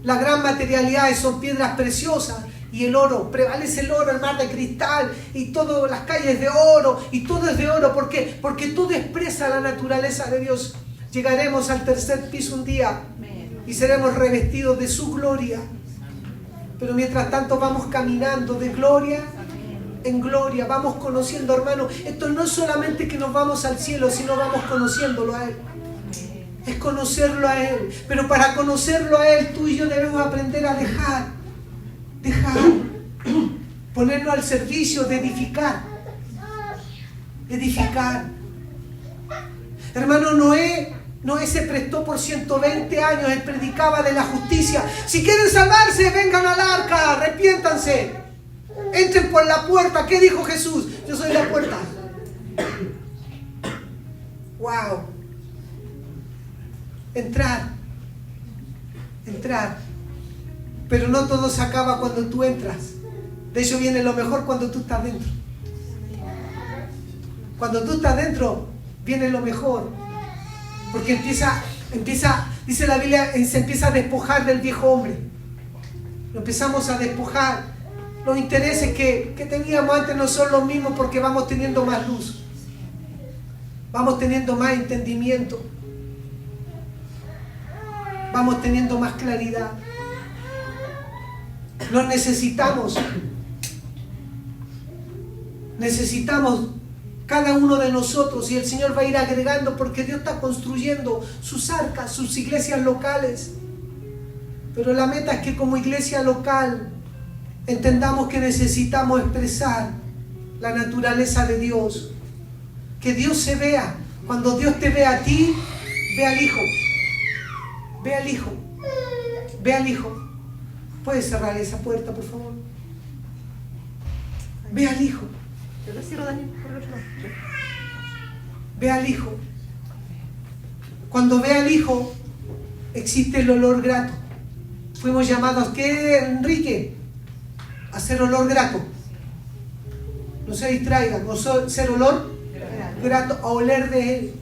la gran materialidad son piedras preciosas y el oro, prevalece el oro, el mar de cristal y todas las calles de oro y todo es de oro. ¿Por qué? Porque todo expresa la naturaleza de Dios. Llegaremos al tercer piso un día y seremos revestidos de su gloria. Pero mientras tanto vamos caminando de gloria en gloria, vamos conociendo, hermano. Esto no es solamente que nos vamos al cielo, sino vamos conociéndolo a Él. Es conocerlo a Él. Pero para conocerlo a Él, tú y yo debemos aprender a dejar, ponernos al servicio de edificar. Hermano, Noé se prestó por 120 años, él predicaba de la justicia. Si quieren salvarse, vengan al arca, arrepiéntanse. Entren por la puerta. ¿Qué dijo Jesús? Yo soy la puerta. Wow. Entrar. Pero no todo se acaba cuando tú entras. De hecho viene lo mejor cuando tú estás dentro. Cuando tú estás dentro, viene lo mejor. Porque dice la Biblia, se empieza a despojar del viejo hombre. Lo empezamos a despojar. Los intereses que teníamos antes no son los mismos porque vamos teniendo más luz. Vamos teniendo más entendimiento. Vamos teniendo más claridad. Lo necesitamos. Necesitamos cada uno de nosotros, y el Señor va a ir agregando, porque Dios está construyendo sus arcas, sus iglesias locales. Pero la meta es que como iglesia local entendamos que necesitamos expresar la naturaleza de Dios. Que Dios se vea. Cuando Dios te ve a ti, ve al Hijo. Ve al Hijo. Ve al Hijo. ¿Puedes cerrar esa puerta, por favor? Ve al Hijo. Yo lo cierro, Daniel, por el otro lado. Ve al Hijo. Cuando ve al Hijo, existe el olor grato. Fuimos llamados, ¿qué, Enrique? A ser olor grato. No se distraigan, ser olor grato, a oler de Él.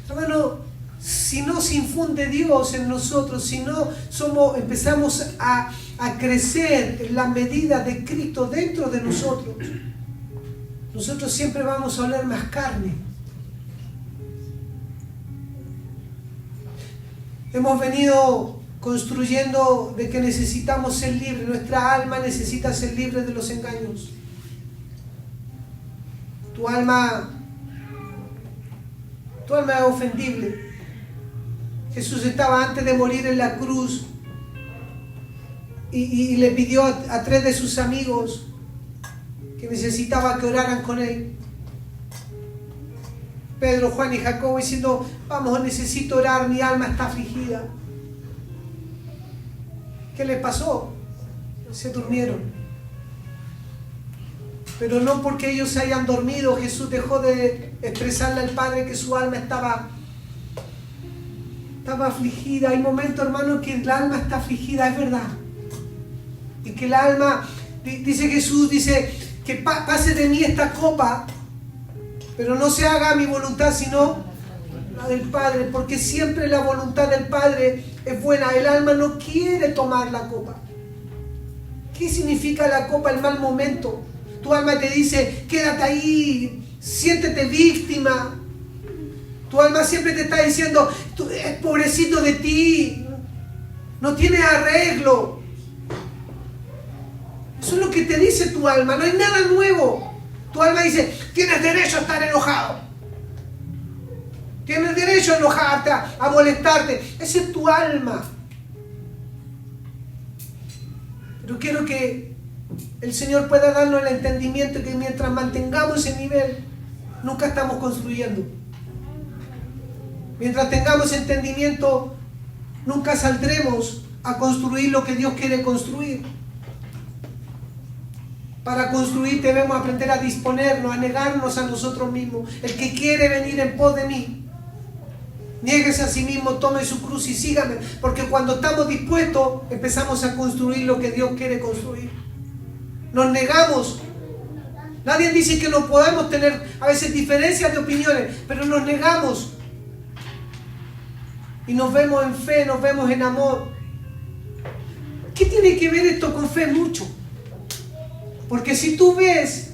Hermano, si no se infunde Dios en nosotros, si no empezamos a crecer en la medida de Cristo dentro de nosotros, nosotros siempre vamos a oler más carne. Hemos venido construyendo de que necesitamos ser libres. Nuestra alma necesita ser libre de los engaños. Tu alma es ofendible. Jesús estaba antes de morir en la cruz y le pidió a 3 de sus amigos que necesitaba que oraran con él. Pedro, Juan y Jacobo diciendo, vamos, necesito orar, mi alma está afligida. ¿Qué les pasó? Se durmieron. Pero no porque ellos se hayan dormido, Jesús dejó de expresarle al Padre que su alma estaba afligida. Hay momentos, hermano, que el alma está afligida, es verdad. Y que el alma, dice Jesús, dice que pase de mí esta copa, pero no se haga mi voluntad sino la del Padre, porque siempre la voluntad del Padre es buena. El alma no quiere tomar la copa. ¿Qué significa la copa? El mal momento. Tu alma te dice, quédate ahí, siéntete víctima. Tu alma siempre te está diciendo, pobrecito de ti, no tienes arreglo. Eso es lo que te dice tu alma, no hay nada nuevo. Tu alma dice, tienes derecho a estar enojado. Tienes derecho a enojarte, a molestarte. Esa es tu alma. Pero quiero que el Señor pueda darnos el entendimiento que mientras mantengamos ese nivel, nunca estamos construyendo. Mientras tengamos entendimiento, nunca saldremos a construir lo que Dios quiere construir. Para construir debemos aprender a disponernos, a negarnos a nosotros mismos. El que quiere venir en pos de mí, niéguese a sí mismo, tome su cruz y sígame. Porque cuando estamos dispuestos, empezamos a construir lo que Dios quiere construir. Nos negamos. Nadie dice que no podemos tener a veces diferencias de opiniones, pero nos negamos. Y nos vemos en fe, nos vemos en amor. ¿Qué tiene que ver esto con fe? Mucho. Porque si tú ves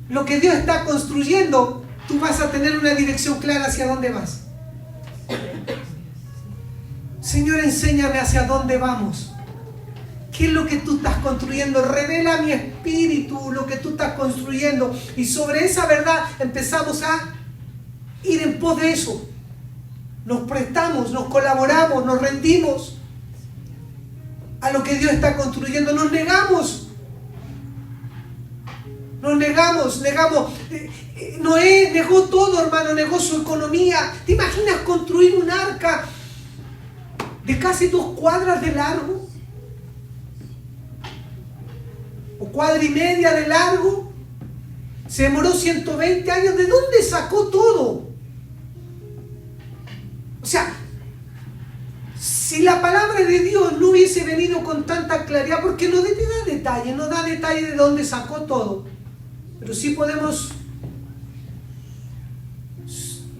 lo que Dios está construyendo, tú vas a tener una dirección clara hacia dónde vas. Señor, enséñame hacia dónde vamos. ¿Qué es lo que tú estás construyendo? Revela a mi espíritu lo que tú estás construyendo. Y sobre esa verdad empezamos a ir en pos de eso. Nos prestamos, nos colaboramos, nos rendimos a lo que Dios está construyendo. Nos negamos. Noé negó todo, hermano, negó su economía. ¿Te imaginas construir un arca de casi 2 cuadras de largo? ¿O 1,5 cuadras de largo? Se demoró 120 años. ¿De dónde sacó todo? O sea, si la palabra de Dios no hubiese venido con tanta claridad, porque no da detalle, no da detalle de dónde sacó todo, pero sí podemos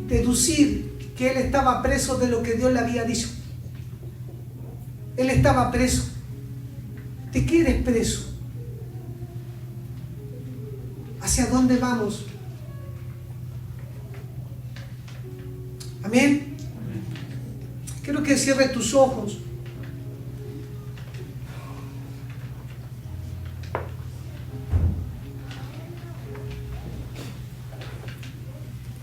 deducir que él estaba preso de lo que Dios le había dicho. Él estaba preso. ¿De qué eres preso? ¿Hacia dónde vamos? Amén. Quiero que cierres tus ojos.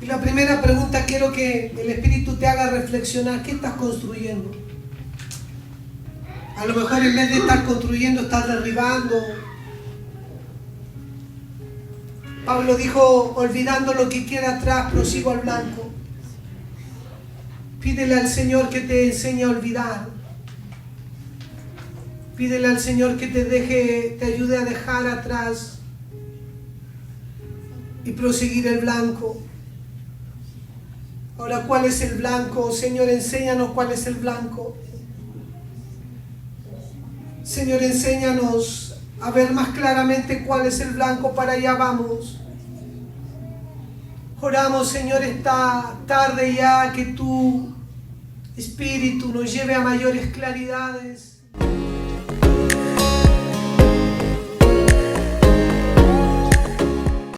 Y la primera pregunta quiero que el Espíritu te haga reflexionar. ¿Qué estás construyendo? A lo mejor en vez de estar construyendo, estás derribando. Pablo dijo, olvidando lo que queda atrás, prosigo al blanco. Pídele al Señor que te enseñe a olvidar. Pídele al Señor que te ayude a dejar atrás y proseguir el blanco. Ahora, ¿cuál es el blanco? Señor, enséñanos cuál es el blanco. Señor, enséñanos a ver más claramente cuál es el blanco, para allá vamos. Oramos, Señor, esta tarde ya que tu Espíritu nos lleve a mayores claridades.